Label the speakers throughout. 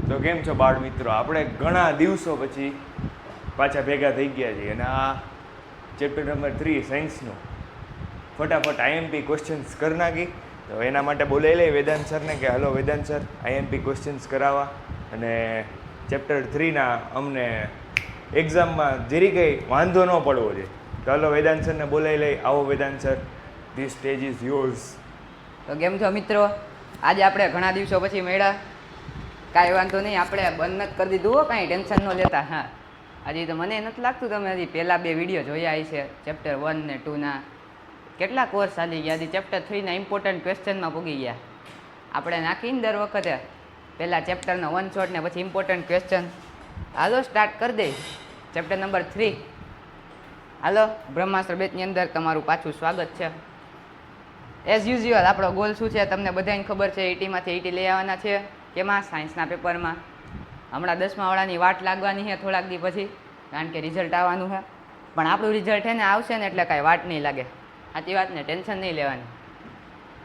Speaker 1: તો કેમ છો બાળ મિત્રો? આપણે ઘણા દિવસો પછી પાછા ભેગા થઈ ગયા છીએ અને આ ચેપ્ટર નંબર 3 સાયન્સનું ફટાફટ આઈએમપી ક્વેશ્ચન્સ કરી નાખી. તો એના માટે બોલાવી લઈએ વેદાંત સરને કે hello Vedant sir, IMP questions કરાવવા અને ચેપ્ટર 3ના અમને એક્ઝામમાં જરી કંઈ વાંધો ન પડવો જોઈએ. તો હલો વેદાંત સરને બોલાવી લઈ. આવો Vedant sir, this stage is yours.
Speaker 2: તો કેમ છો મિત્રો? આજે આપણે ઘણા દિવસો પછી મળ્યા. કાંઈ વાંધો નહીં, આપણે બંધ નથી કરી દીધું હો, કાંઈ ટેન્શન ન લેતા. હા, હજી તો મને નથી લાગતું તમે હજી પહેલાં 2 વિડીયો જોયા છે ચેપ્ટર 1 ને 2ના. કેટલા કોર્સ ચાલી ગયા, હજી ચેપ્ટર 3ના ઇમ્પોર્ટન્ટ ક્વેશ્ચનમાં પૂગી ગયા. આપણે નાખીને દર વખતે પહેલાં ચેપ્ટરનો 1 શોટ ને પછી ઇમ્પોર્ટન્ટ ક્વેશ્ચન. હાલો સ્ટાર્ટ કરી દઈ ચેપ્ટર નંબર 3. હાલો, બ્રહ્માસ્ત્ર બેચની અંદર તમારું પાછું સ્વાગત છે. એઝ યુઝ્યુઅલ આપણો ગોલ શું છે તમને બધાને ખબર છે. 80માંથી 80 લઈ આવવાના છે. કેમાં? સાયન્સના પેપરમાં. હમણાં 10મા વાળાની વાટ લાગવાની છે થોડાક દી પછી, કારણ કે રિઝલ્ટ આવવાનું છે. પણ આપણું રિઝલ્ટ છે ને આવશે ને એટલે કાંઈ વાટ નહીં લાગે. સાચી વાત ને? ટેન્શન નહીં લેવાની.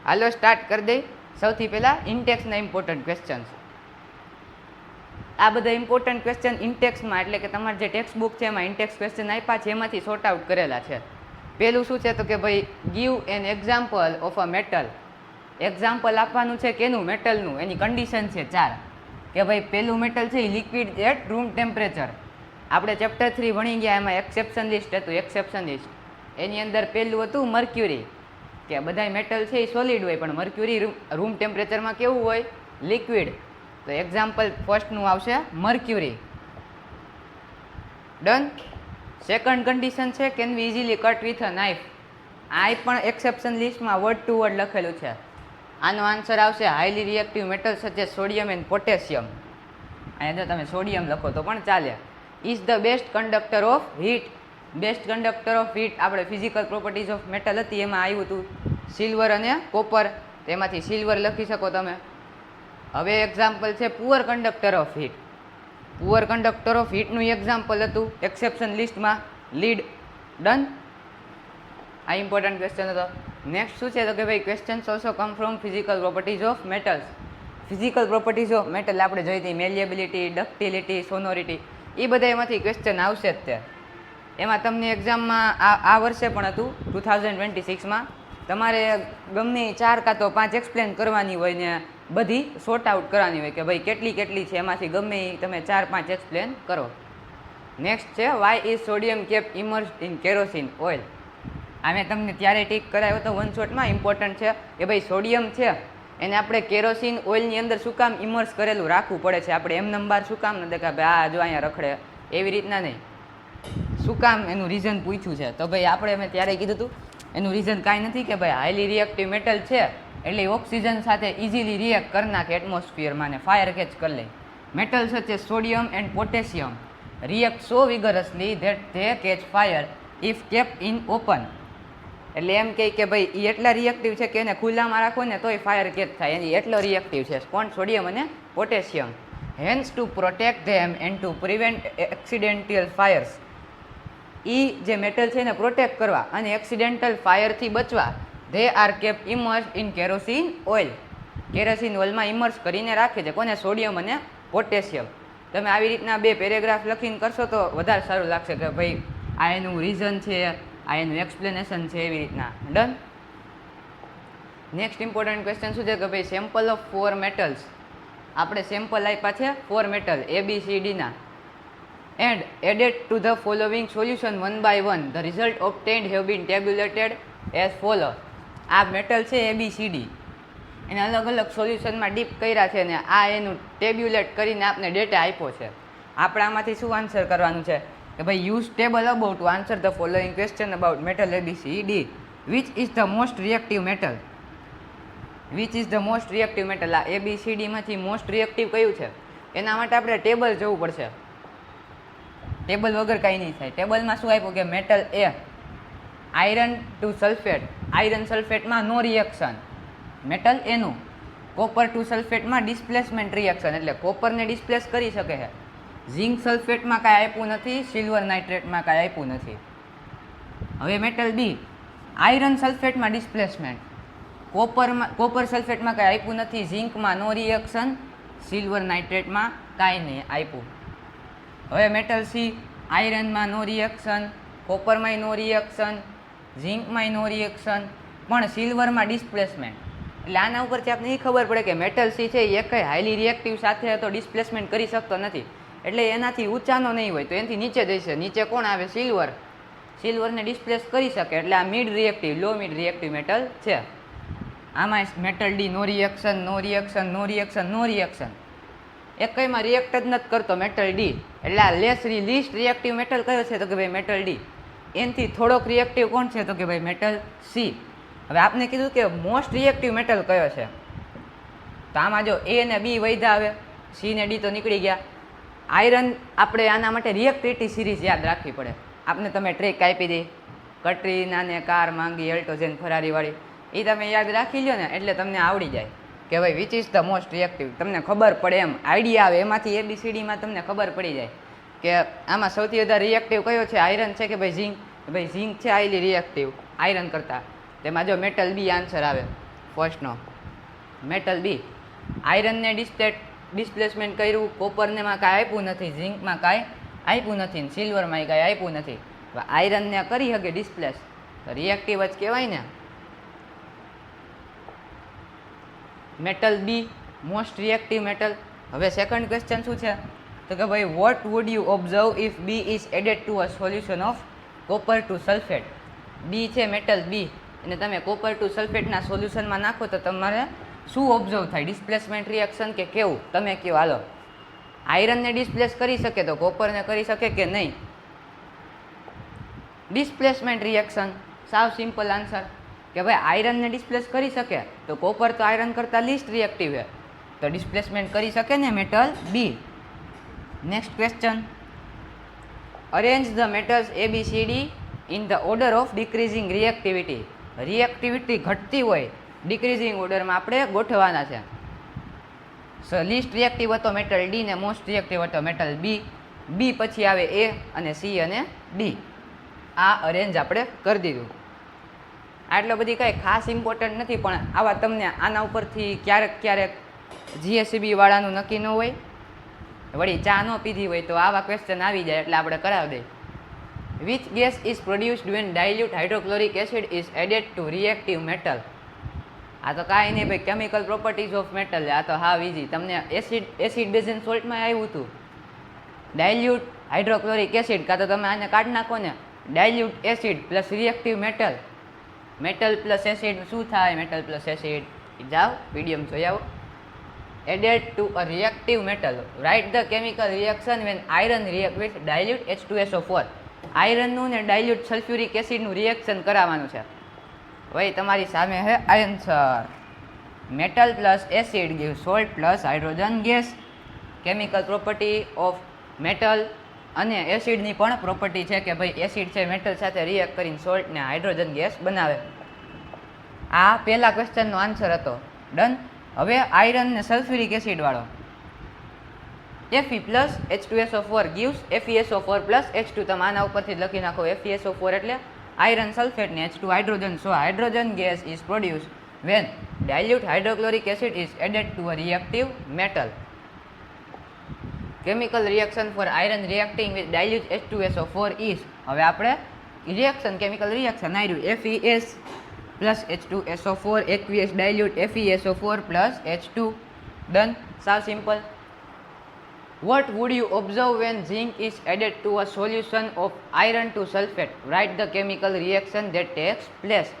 Speaker 2: હાલો સ્ટાર્ટ કરી દઈ. સૌથી પહેલાં ઇન્ટેક્સના ઇમ્પોર્ટન્ટ ક્વેશ્ચન્સ. આ બધા ઇમ્પોર્ટન્ટ ક્વેશ્ચન ઇન્ટેક્સમાં એટલે કે તમારે જે ટેક્સ્ટ બુક છે એમાં ઇન્ટેક્સ ક્વેશ્ચન આપ્યા છે એમાંથી સોર્ટ આઉટ કરેલા છે. પહેલું શું છે તો કે ભાઈ give an example of a metal. Example આપવાનું છે કેનું? મેટલનું. એની કન્ડિશન છે 4 કે ભાઈ પહેલું મેટલ છે એ લિક્વિડ એટ રૂમ ટેમ્પરેચર. આપણે ચેપ્ટર 3 ભણી ગયા, એમાં એક્સેપ્શન લિસ્ટ હતું. એક્સેપ્શન લિસ્ટ એની અંદર પહેલું હતું મર્ક્યુરી, કે બધા મેટલ છે એ સોલિડ હોય પણ મર્ક્યુરી રૂમ ટેમ્પરેચરમાં કેવું હોય? લિક્વિડ. તો એક્ઝામ્પલ ફર્સ્ટનું આવશે મર્ક્યુરી. ડન. સેકન્ડ કન્ડિશન છે can be easily cut with a knife. આ પણ એક્સેપ્શન લિસ્ટમાં વર્ડ ટુ વર્ડ લખેલું છે. આનો આન્સર આવશે highly reactive metal such as sodium and potassium. અહીંયા જો તમે સોડિયમ લખો તો પણ ચાલે. Is the best conductor of heat. Best conductor of heat આપણે ફિઝિકલ પ્રોપર્ટીઝ ઓફ મેટલ હતી એમાં આવ્યું હતું સિલ્વર અને કોપર. તેમાંથી સિલ્વર લખી શકો તમે. હવે એક્ઝામ્પલ છે poor conductor of heat. Poor conductor of હીટનું એક્ઝામ્પલ હતું એક્સેપ્શન લિસ્ટમાં લીડ. ડન. આ ઇમ્પોર્ટન્ટ ક્વેશ્ચન હતો. નેક્સ્ટ શું છે તો કે ભાઈ questions also come from physical properties of metals. Physical properties of metal આપણે જોઈ હતી, મેલિએબિલિટી, ડક્ટિલિટી, સોનોરિટી, એ બધા એમાંથી ક્વેશ્ચન આવશે જ તે. એમાં તમને એક્ઝામમાં આ વર્ષે પણ હતું 2026માં તમારે ગમે 4 કાં તો 5 એક્સપ્લેન કરવાની હોય ને બધી સોર્ટ આઉટ કરવાની હોય કે ભાઈ કેટલી કેટલી છે, એમાંથી ગમે તમે 4-5 એક્સપ્લેન કરો. નેક્સ્ટ છે why is sodium kept immersed in kerosene oil. આ મેં તમને ત્યારે ટીક કરાવ્યો તો 1 શોટમાં. ઇમ્પોર્ટન્ટ છે કે ભાઈ સોડિયમ છે એને આપણે કેરોસીન ઓઇલની અંદર શું કામ ઇમર્સ કરેલું રાખવું પડે છે? આપણે એમ નંબર શું કામ ન દેખાય ભાઈ આ જો અહીંયા રખડે એવી રીતના નહીં. શું કામ? એનું રીઝન પૂછ્યું છે. તો ભાઈ આપણે મેં ત્યારે કીધું હતું એનું રીઝન કાંઈ નથી કે ભાઈ હાઈલી રિએક્ટિવ મેટલ છે એટલે ઓક્સિજન સાથે ઇઝીલી રિએક્ટ કરી નાખે એટમોસ્ફિયરમાં ને ફાયર કેચ કરી લે. Metal such as sodium and potassium react so vigorously that they catch fire if kept in open. એટલે એમ કહે કે ભાઈ એ એટલા રિએક્ટિવ છે કે એને ખુલ્લામાં રાખો ને તોય ફાયર કેચ થાય. એની એટલો રિએક્ટિવ છે કોણ? સોડિયમ અને potassium. Hence to protect them and to prevent accidental fires. એ જે મેટલ છે એને પ્રોટેક્ટ કરવા અને એક્સિડેન્ટલ ફાયરથી બચવા they are kept immerse in kerosene oil. Kerosene ઓઇલમાં ઇમર્સ કરીને રાખે છે. કોને? સોડિયમ અને પોટેશિયમ. તમે આવી રીતના 2 પેરેગ્રાફ લખીને કરશો તો વધારે સારું લાગશે કે ભાઈ આ એનું રીઝન છે, આ એનું એક્સપ્લેનેશન છે, એવી રીતના. ડન. નેક્સ્ટ ઇમ્પોર્ટન્ટ ક્વેશ્ચન શું છે કે ભાઈ સેમ્પલ ઓફ 4 મેટલ્સ. આપણે સેમ્પલ આપ્યા છે 4 મેટલ ABCDના. And added to the following solution 1 by 1 the result obtained have been tabulated as follow. આ મેટલ છે ABCD, એને અલગ અલગ સોલ્યુશનમાં ડીપ કર્યા છે ને આ એનું ટેબ્યુલેટ કરીને આપને ડેટા આપ્યો છે. આપણે આમાંથી શું આન્સર કરવાનું છે કે ભાઈ use table about to answer the following question about metal ABCD. Which is the most reactive metal? Which is the most reactive metal? આ ABCDમાંથી મોસ્ટ રિએક્ટિવ કયું છે એના માટે આપણે ટેબલ જવું પડશે. ટેબલ વગર કાંઈ નહીં થાય. ટેબલમાં શું આપ્યું કે metal A iron two sulphate. Iron સલ્ફેટમાં નો રિએક્શન મેટલ એનું. કોપર ટુ સલ્ફેટમાં ડિસ્પ્લેસમેન્ટ રિએક્શન એટલે કોપરને ડિસ્પ્લેસ કરી શકે છે. ઝિંક સલ્ફેટમાં કાંઈ આપ્યું નથી, સિલ્વર નાઇટ્રેટમાં કાંઈ આપ્યું નથી. હવે મેટલ B આયરન સલ્ફેટમાં ડિસ્પ્લેસમેન્ટ. કોપર સલ્ફેટમાં કાંઈ આપ્યું નથી, ઝિંકમાં નો રિએક્શન, સિલ્વર નાઇટ્રેટમાં કાંઈ નહીં આપ્યું. હવે મેટલ સી, આયરનમાં નો રિએક્શન, કોપરમાં નો રિએક્શન, ઝિંકમાં નો રિએક્શન, પણ સિલ્વરમાં ડિસ્પ્લેસમેન્ટ. એટલે આના ઉપરથી આપણે એ ખબર પડે કે મેટલ સી છે એ કંઈ હાઈલી રિએક્ટિવ સાથે તો ડિસ્પ્લેસમેન્ટ કરી શકતો નથી. એટલે એનાથી ઊંચાનો નહીં હોય તો એનાથી નીચે જશે. નીચે કોણ આવે? સિલ્વર. સિલ્વરને ડિસ્પ્લેસ કરી શકે એટલે આ મિડ રિએક્ટિવ, લો મિડ રિએક્ટિવ મેટલ છે. આમાં મેટલ ડી નો રિએક્શન, નો રિએક્શન, નો રિએક્શન, નો રિએક્શન, એક કંઈમાં રિએક્ટ જ નથી કરતો મેટલ ડી. એટલે આ લીસ્ટ રિએક્ટિવ મેટલ કયો છે? તો કે ભાઈ મેટલ ડી. એનાથી થોડોક રિએક્ટિવ કોણ છે? તો કે ભાઈ મેટલ સી. હવે આપને કીધું કે મોસ્ટ રિએક્ટિવ મેટલ કયો છે, તો આમાં જો એ ને બી વૈધા આવે, સી ને ડી તો નીકળી ગયા. આયરન આપણે આના માટે રિએક્ટિવિટી સિરીઝ યાદ રાખવી પડે. આપને તમે ટ્રેક આપી દઈ, કટરીના ને કાર માંગી, એલ્ટોજેન ફરારીવાળી, એ તમે યાદ રાખી લો ને એટલે તમને આવડી જાય કે ભાઈ which is the most reactive. તમને ખબર પડે એમ આઈડિયા આવે, એમાંથી ABCDમાં તમને ખબર પડી જાય કે આમાં સૌથી વધારે રિએક્ટિવ કયો છે, આયરન છે કે ભાઈ ઝિંક. ભાઈ ઝિંક છે હાઈલી રિએક્ટિવ આયરન કરતાં. તેમાં જો મેટલ બી આન્સર આવે ફર્સ્ટનો, મેટલ બી. આયરનને ડિસ્પ્લેસમેન્ટ કર્યું, કોપરનેમાં કાંઈ આપ્યું નથી, ઝિંકમાં કાંઈ આપ્યું નથી, ને સિલ્વરમાં કાંઈ આપ્યું નથી. આયરનને કરી શકે ડિસ્પ્લેસ તો રિએક્ટિવ જ કહેવાય ને. Metal B most reactive metal. હવે સેકન્ડ ક્વેશ્ચન શું છે? તો કે ભાઈ what would you observe if B is added to a solution of copper two sulphate. B છે મેટલ બી, અને તમે કોપર ટુ સલ્ફેટના સોલ્યુશનમાં નાખો તો તમારે શું ઓબ્ઝર્વ થાય? ડિસ્પ્લેસમેન્ટ રિએક્શન કે કેવું? તમે કહો હાલો. આયરનને ડિસ્પ્લેસ કરી શકે તો કોપરને કરી શકે કે નહીં? Displacement reaction. સાવ સિમ્પલ આન્સર કે ભાઈ આયરનને ડિસ્પ્લેસ કરી શકે તો કોપર તો આયરન કરતાં લીસ્ટ રિએક્ટિવ છે તો ડિસ્પ્લેસમેન્ટ કરી શકે ને metal B. Next question, arrange the metals ABCD in the order of decreasing reactivity. Reactivity ઘટતી હોય ડિક્રીઝિંગ ઓર્ડરમાં આપણે ગોઠવવાના છે. લીસ્ટ રિએક્ટિવ હતો મેટલ ડી ને મોસ્ટ રિએક્ટિવ હતો મેટલ બી. બી પછી આવે એ અને સી અને ડી. આ અરેન્જ આપણે કરી દીધું. આટલો બધી કાંઈ ખાસ ઇમ્પોર્ટન્ટ નથી, પણ આવા તમને આના ઉપરથી ક્યારેક GSEB વાળાનું નક્કી ન હોય, વળી ચા ન પીધી હોય તો આવા ક્વેશ્ચન આવી જાય એટલે આપણે કરાવી દઈએ. Which gas is produced when dilute hydrochloric acid is added to reactive metal. આ તો કાંઈ નહીં ભાઈ, કેમિકલ પ્રોપર્ટીઝ ઓફ મેટલ. આ તો હાવ ઇઝી. તમને એસિડ બેઝ એન્ડ સોલ્ટમાં આવ્યું હતું ડાયલ્યુટ હાઇડ્રોક્લોરિક એસિડ, કાં તો તમે આને કાઢી નાખો ને, dilute acid plus reactive metal. Metal plus acid શું થાય? Metal plus acid. જાઓ વિડીયો જોઈ આવો. Added to a reactive metal. Write the chemical reaction when iron react with dilute H2SO4. આયરનનું ને ડાયલ્યુટ સલ્ફ્યુરિક એસિડનું રિએક્શન કરાવવાનું છે. ભાઈ તમારી સામે છે answer. Metal plus acid give salt plus hydrogen gas. Chemical property of metal અને એસિડની પણ પ્રોપર્ટી છે કે ભાઈ એસિડ છે મેટલ સાથે રિએક્ટ કરીને સોલ્ટ ને હાઇડ્રોજન ગેસ બનાવે. આ પહેલા ક્વેશ્ચનનો આન્સર હતો. ડન. હવે આયરન ને સલ્ફ્યુરિક એસિડ વાળો. Fe plus H2SO4 gives FeSO4 plus H2. તમે આના ઉપરથી જ લખી નાખો FeSO4 એટલે આયરન સલ્ફેટ ને H2 hydrogen. So hydrogen gas is produced when dilute hydrochloric acid is added to a reactive metal. Chemical reaction for iron reacting with dilute H2SO4 is. હવે આપણે રિએક્શન કેમિકલ રિએક્શન આવ્યું FeS plus H2SO4 aqueous dilute FeSO4 plus H2. Done. સાવ simple. What would you observe when zinc is added to a solution of iron to sulfate? Write the chemical reaction that takes place.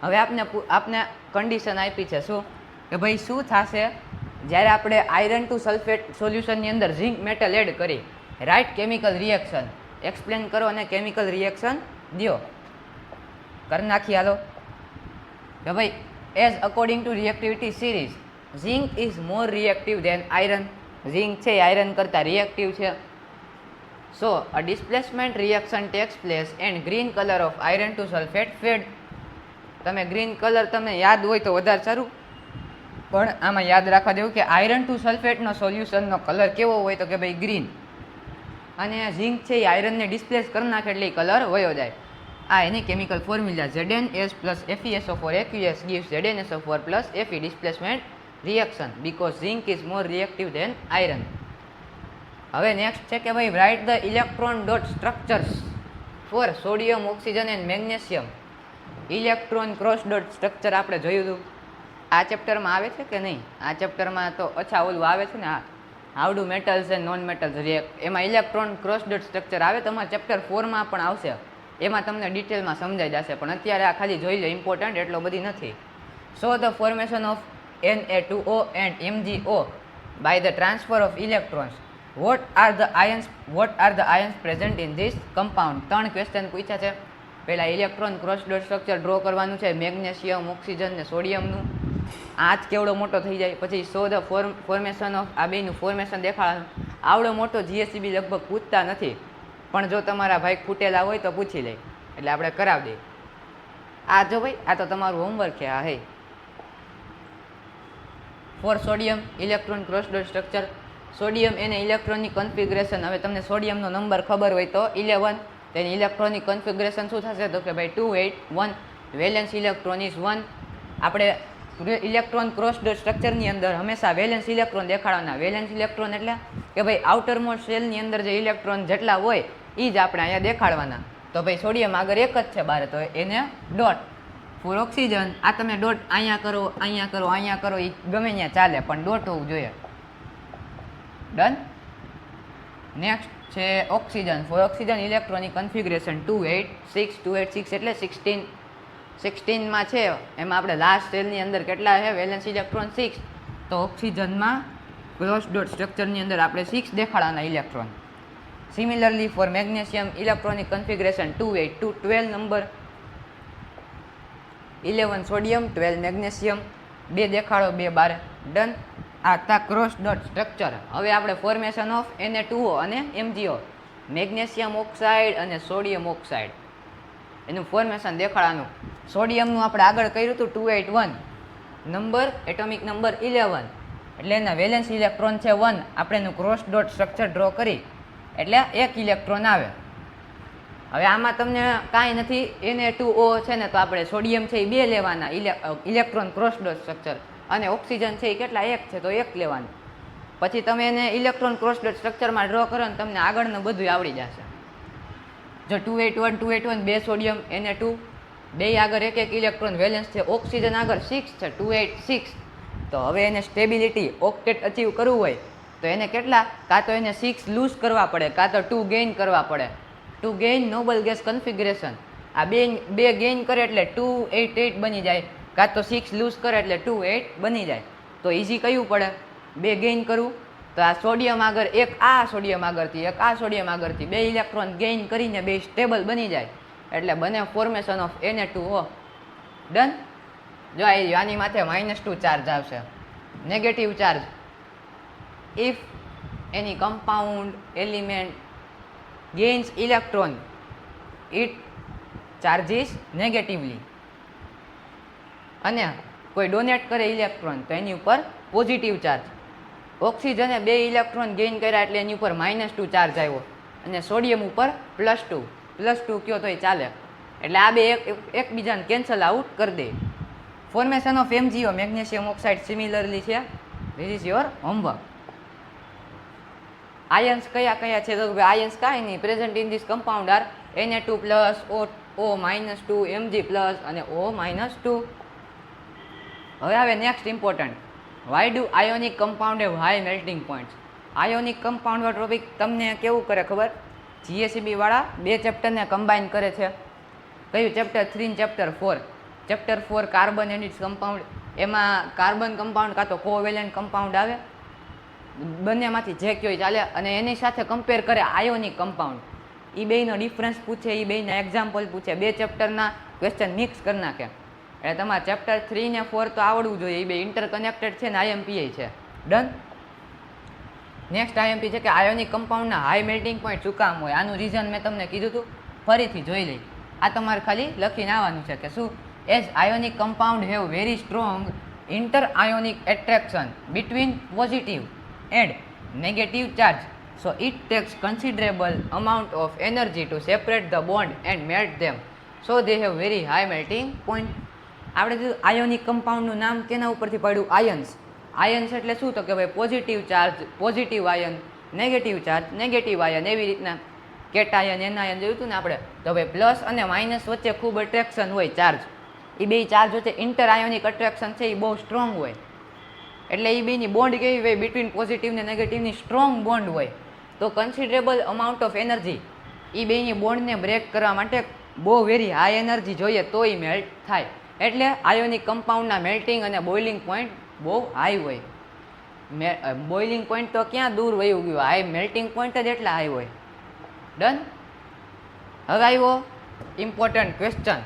Speaker 2: હવે આપને condition આપી છે શું કે ભાઈ શું થશે જ્યારે આપણે આયરન ટુ સલ્ફેટ સોલ્યુશનની અંદર ઝિંક મેટલ એડ કરી. Write chemical reaction. એક્સપ્લેન કરો અને કેમિકલ રિએક્શન દો. કરી નાખી હાલો કે ભાઈ as according to reactivity series zinc is more reactive than iron. Zinc છે આયરન કરતાં રિએક્ટિવ છે. So a displacement reaction takes place and green colour of iron two sulphate fade. તમે ગ્રીન કલર તમને યાદ હોય તો વધારે સારું, પણ આમાં યાદ રાખવા દેવું કે આયરન ટુ સલ્ફેટનો સોલ્યુશનનો કલર કેવો હોય તો કે ભાઈ ગ્રીન. અને ઝિંક છે એ આયરનને ડિસ્પ્લેસ કરી નાખે એટલે કલર વયો જાય. આ એની chemical formula ZnS plus FeSO4 aqueous gives ZnSO4 plus Fe displacement reaction because zinc is more reactive than iron. હવે નેક્સ્ટ છે કે ભાઈ write the electron dot structures for sodium oxygen and magnesium. Electron cross dot structure આપણે જોયું હતું, આ ચેપ્ટરમાં આવે છે કે નહીં? આ ચેપ્ટરમાં તો અચ્છા ઓલું આવે છે ને, how do metals and non metals react, એમાં ઇલેક્ટ્રોન ક્રોસ ડોટ સ્ટ્રક્ચર આવે. તમારા ચેપ્ટર 4માં પણ આવશે, એમાં તમને ડિટેલમાં સમજાઈ જશે, પણ અત્યારે આ ખાલી જોઈ લો, ઇમ્પોર્ટન્ટ એટલો બધી નથી. So the formation of Na2O and MgO by the transfer of electrons. What are the ions present in this compound? 3 question પૂછ્યા છે. પહેલા electron cross dot structure draw કરવાનું છે, મેગ્નેશિયમ, ઓક્સિજન ને સોડિયમનું. આ જ કેવડો મોટો થઈ જાય. પછી સો ધ ફોર્મેશન ઓફ, આ બેનું ફોર્મેશન દેખાડવાનું. આવડો મોટો જીએસસીબી લગભગ પૂછતા નથી, પણ જો તમારા ભાઈ ખૂટેલા હોય તો પૂછી લે, એટલે આપણે કરાવી દઈએ. આ જો ભાઈ, આ તો તમારું હોમવર્ક છે. આ હે for sodium electron cross dot structure. Sodium એને ઇલેક્ટ્રોનિક કન્ફિગરેશન, હવે તમને સોડિયમનો નંબર ખબર હોય તો 11, તેની ઇલેક્ટ્રોનિક કન્ફિગરેશન શું થશે? તો કે ભાઈ 281, વેલેન્સ ઇલેક્ટ્રોન ઇઝ 1. આપણે ઇલેક્ટ્રોન ક્રોસ ડોટ સ્ટ્રક્ચરની અંદર હંમેશા વેલેન્સ ઇલેક્ટ્રોન દેખાડવાના. વેલેન્સ ઇલેક્ટ્રોન એટલે કે ભાઈ આઉટરમોસ્ટ સેલની અંદર જે ઇલેક્ટ્રોન જેટલા હોય એ જ આપણે અહીંયા દેખાડવાના. તો ભાઈ સોડિયમ આગળ એક જ છે બારે, તો એને ડોટ. ફોર ઓક્સિજન, આ તમે ડોટ અહીંયા કરો, અહીંયા કરો, અહીંયા કરો, એ ગમે ત્યાં ચાલે, પણ ડોટ હોવું જોઈએ. ડન. નેક્સ્ટ છે oxygen. For oxygen electronic configuration 286, 286 એટલે 16. 16માં છે, એમાં આપણે લાસ્ટ સેલની અંદર કેટલા છે? Valence electron 6. તો ઓક્સિજનમાં ક્રોસ ડોટ સ્ટ્રક્ચરની અંદર આપણે 6 દેખાડવાના electron. Similarly for magnesium electronic configuration 282, 12 number, 11 sodium, 12 magnesium, 2 દેખાડો, 2 બાર. ડન. આ તા ક્રોસ ડોટ સ્ટ્રક્ચર. હવે આપણે ફોર્મેશન ઓફ Na2O અને MgO, મેગ્નેશિયમ ઓક્સાઇડ અને સોડિયમ ઓક્સાઇડ, એનું ફોર્મેશન દેખાડવાનું. સોડિયમનું આપણે આગળ કર્યું હતું 281 નંબર, એટોમિક નંબર 11, એટલે એના વેલેન્સ ઇલેક્ટ્રોન છે 1. આપણે એનું ક્રોસ ડોટ સ્ટ્રક્ચર ડ્રો કરી એટલે 1 ઇલેક્ટ્રોન આવે. હવે આમાં તમને કાંઈ નથી, Na2O છે ને, તો આપણે સોડિયમ છે એ 2 લેવાના ઇલેક્ટ્રોન ક્રોસ ડોટ સ્ટ્રક્ચર, અને ઓક્સિજન છે એ કેટલા? 1 છે, તો 1 લેવાનું. પછી તમે એને ઇલેક્ટ્રોન ક્રોસ ડોટ સ્ટ્રક્ચરમાં ડ્રો કરો ને તમને આગળનું બધું આવડી જશે. જો 281, 2 સોડિયમ, Na2, 2 આગળ 1 ઇલેક્ટ્રોન વેલેન્સ છે. ઓક્સિજન આગળ 6 છે, 286. તો હવે એને સ્ટેબિલિટી ઓક્ટેટ અચીવ કરવું હોય તો એને કેટલા? કાં તો એને 6 લૂઝ કરવા પડે, કાં તો 2 ગેઇન કરવા પડે. 2 ગેઇન નોબલ ગેસ કન્ફિગરેશન, આ બે ગેઇન કરે એટલે 288 બની જાય, કાં તો 6 લૂઝ કરે એટલે 28 બની જાય. તો ઇઝી કયું પડે? 2 ગેઇન કરવું. તો આ સોડિયમ આગળ 1 આ સોડિયમ આગળથી, 1 આ સોડિયમ આગળથી, 2 ઇલેક્ટ્રોન ગેઇન કરીને 2 સ્ટેબલ બની જાય, એટલે બને ફોર્મેશન ઓફ Na2O. ડન. જો આની માથે -2 ચાર્જ આવશે, negative charge. If any compound element gains electron, it charges negatively. અને કોઈ ડોનેટ કરે ઇલેક્ટ્રોન તો એની ઉપર પોઝિટિવ ચાર્જ. ઓક્સિજને 2 ઇલેક્ટ્રોન ગેઇન કર્યા એટલે એની ઉપર -2 ચાર્જ આવ્યો, અને સોડિયમ ઉપર +2 કયો તો એ ચાલે. એટલે આ બે એકબીજાને કેન્સલ આઉટ કરી દે. Formation of MgO, magnesium oxide, similarly છે. This is your homework. Ions કયા કયા છે? તો આયન્સ કાંઈ નહીં, present in this compound are Na2+, O-2, Mg+ અને O-2. હવે આવે next important. Why do ionic compound have high melting points? Ionic કમ્પાઉન્ડનો ટોપિક તમને કેવું કરે ખબર? જીએસસીબી વાળા 2 ચેપ્ટરને કમ્બાઈન કરે છે. કયું? ચેપ્ટર 3 અને chapter 4. Chapter 4 carbon and its compound, એમાં કાર્બન કમ્પાઉન્ડ કાં તો કોવેલેન્ટ કમ્પાઉન્ડ આવે, બંનેમાંથી જે કયો ચાલે, અને એની સાથે કમ્પેર કરે આયોનિક કમ્પાઉન્ડ. એ બેયનો ડિફરન્સ પૂછે, એ બેયના એક્ઝામ્પલ પૂછે, 2 ચેપ્ટરના ક્વેશ્ચન મિક્સ કરી નાખે. એટલે તમારે ચેપ્ટર 3 ને 4 તો આવડવું જોઈએ, એ બે ઇન્ટરકનેક્ટેડ છે ને IMPI છે. ડન. નેક્સ્ટ IMP છે કે આયોનિક કમ્પાઉન્ડના હાઈ મેલ્ટિંગ પોઈન્ટ શું કામ હોય? આનું રીઝન મેં તમને કીધું હતું, ફરીથી જોઈ લઈ. આ તમારે ખાલી લખીને આવવાનું છે કે શું? As ionic compound have very strong inter ionic attraction between positive and negative charge, so it takes considerable amount of energy to separate the bond and melt them, so they have very high melting point. આપણે જો ionic કમ્પાઉન્ડનું નામ કેના ઉપરથી પડ્યું? Ions. Ions એટલે શું તો કે ભાઈ positive charge, positive ion, negative charge, negative ion, એવી રીતના કેટાયન, એનાયન જોયું હતું ને આપણે. તો ભાઈ પ્લસ અને માઇનસ વચ્ચે ખૂબ અટ્રેક્શન હોય ચાર્જ. એ બે ચાર્જ વચ્ચે ઇન્ટર આયોનિક અટ્રેક્શન છે એ બહુ સ્ટ્રોંગ હોય. એટલે એ બેની બોન્ડ કેવી હોય, બિટવીન પોઝિટિવ ને નેગેટિવની સ્ટ્રોંગ બોન્ડ હોય. તો કન્સિડરેબલ અમાઉન્ટ ઓફ એનર્જી એ બેની બોન્ડને બ્રેક કરવા માટે બહુ વેરી હાઈ એનર્જી જોઈએ તો એ મેલ્ટ થાય. એટલે આયોનિક કમ્પાઉન્ડના મેલ્ટિંગ અને બોઇલિંગ પોઈન્ટ બહુ હાઈ હોય. બોઇલિંગ પોઈન્ટ તો ક્યાં દૂર વયું ગયું, હાઈ મેલ્ટિંગ પોઈન્ટ જ એટલા હાઈ હોય. ડન. હવે આવ્યો important question,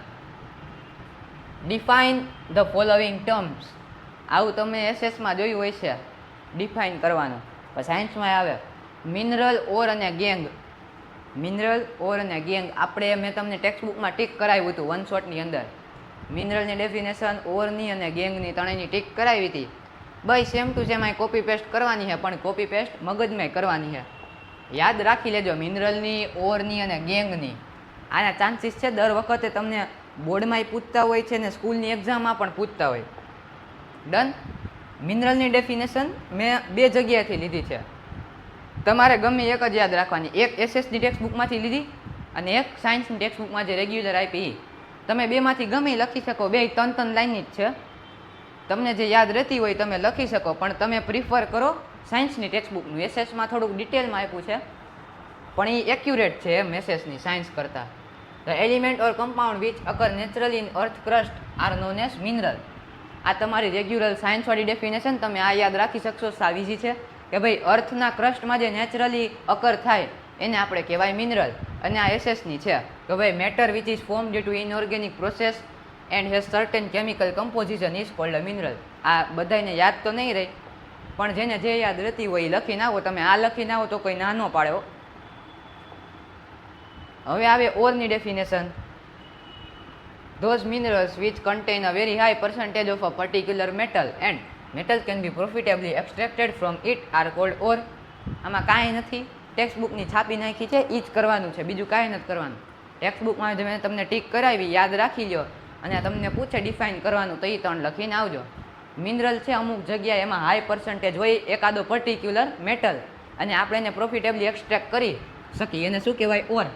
Speaker 2: define the following terms. આવું તમે એસએસમાં જોયું હોય છે, ડિફાઇન કરવાનું. પણ સાયન્સમાં આવે મિનરલ, ઓર અને ગેંગ. મિનરલ, ઓર અને ગેંગ આપણે મેં તમને ટેક્સ્ટ બુકમાં ટીક કરાવ્યું હતું વન શોટની અંદર. મિનરલની ડેફિનેશન, ઓરની અને ગેંગની ત્રણેયની ટીક કરાવી હતી. ભાઈ સેમ ટુ સેમ અહીં કોપી પેસ્ટ કરવાની છે, પણ કોપી પેસ્ટ મગજમાં કરવાની છે. યાદ રાખી લેજો મિનરલની, ઓરની અને ગેંગની. આના ચાન્સીસ છે દર વખતે તમને બોર્ડમાંય પૂછતા હોય છે ને સ્કૂલની એક્ઝામમાં પણ પૂછતા હોય. ડન. મિનરલની ડેફિનેશન મેં 2 જગ્યાએથી લીધી છે. તમારે ગમે એક જ યાદ રાખવાની, એક એસએસની ટેક્સ્ટ બુકમાંથી લીધી અને એક સાયન્સની ટેક્સ્ટ બુકમાં જે રેગ્યુલર આપી. તમે બેમાંથી ગમે લખી શકો, બે 3 લાઈનની જ છે. તમને જે યાદ રહેતી હોય તમે લખી શકો, પણ તમે પ્રિફર કરો સાયન્સની ટેક્સ્ટ બુકનું. એસએસમાં થોડુંક ડિટેલમાં આપ્યું છે, પણ એ એક્યુરેટ છે એમ એસએસની સાયન્સ કરતાં. The element or compound which occur naturally in earth crust are known as mineral. આ તમારી રેગ્યુલર સાયન્સવાળી ડેફિનેશન, તમે આ યાદ રાખી શકશો. સાવ ઇઝી છે કે ભાઈ અર્થના ક્રસ્ટમાં જે નેચરલી અકર થાય એને આપણે કહેવાય મિનરલ. અને આ એસએસની છે કે ભાઈ matter which is form due to inorganic process and has certain chemical composition is called a mineral. આ બધાને યાદ તો નહીં રહી, પણ જેને જે યાદ રહેતી હોય એ લખીને આવો. તમે આ લખીને આવો તો કોઈ ના ન પાડ્યો. હવે આવે ઓરની definition. Those minerals which contain a very high percentage of a particular metal and metal can be profitably extracted from it are called ore. આમાં કાંઈ નથી, ટેક્સ્ટ બુકની છાપી નાખી છે એ જ કરવાનું છે, બીજું કાંઈ નથી કરવાનું. ટેક્સ્ટ બુકમાં જે મેં તમને ટીક કરાવી યાદ રાખી લો, અને તમને પૂછે ડિફાઇન કરવાનું તો એ 3 લખીને આવજો. મિનરલ છે અમુક જગ્યાએ એમાં હાઈ પર્સન્ટેજ હોય એકાદો પર્ટિક્યુલર મેટલ, અને આપણે એને પ્રોફિટેબલી એક્સટ્રેક્ટ કરી શકીએ, એને શું કહેવાય? Ore.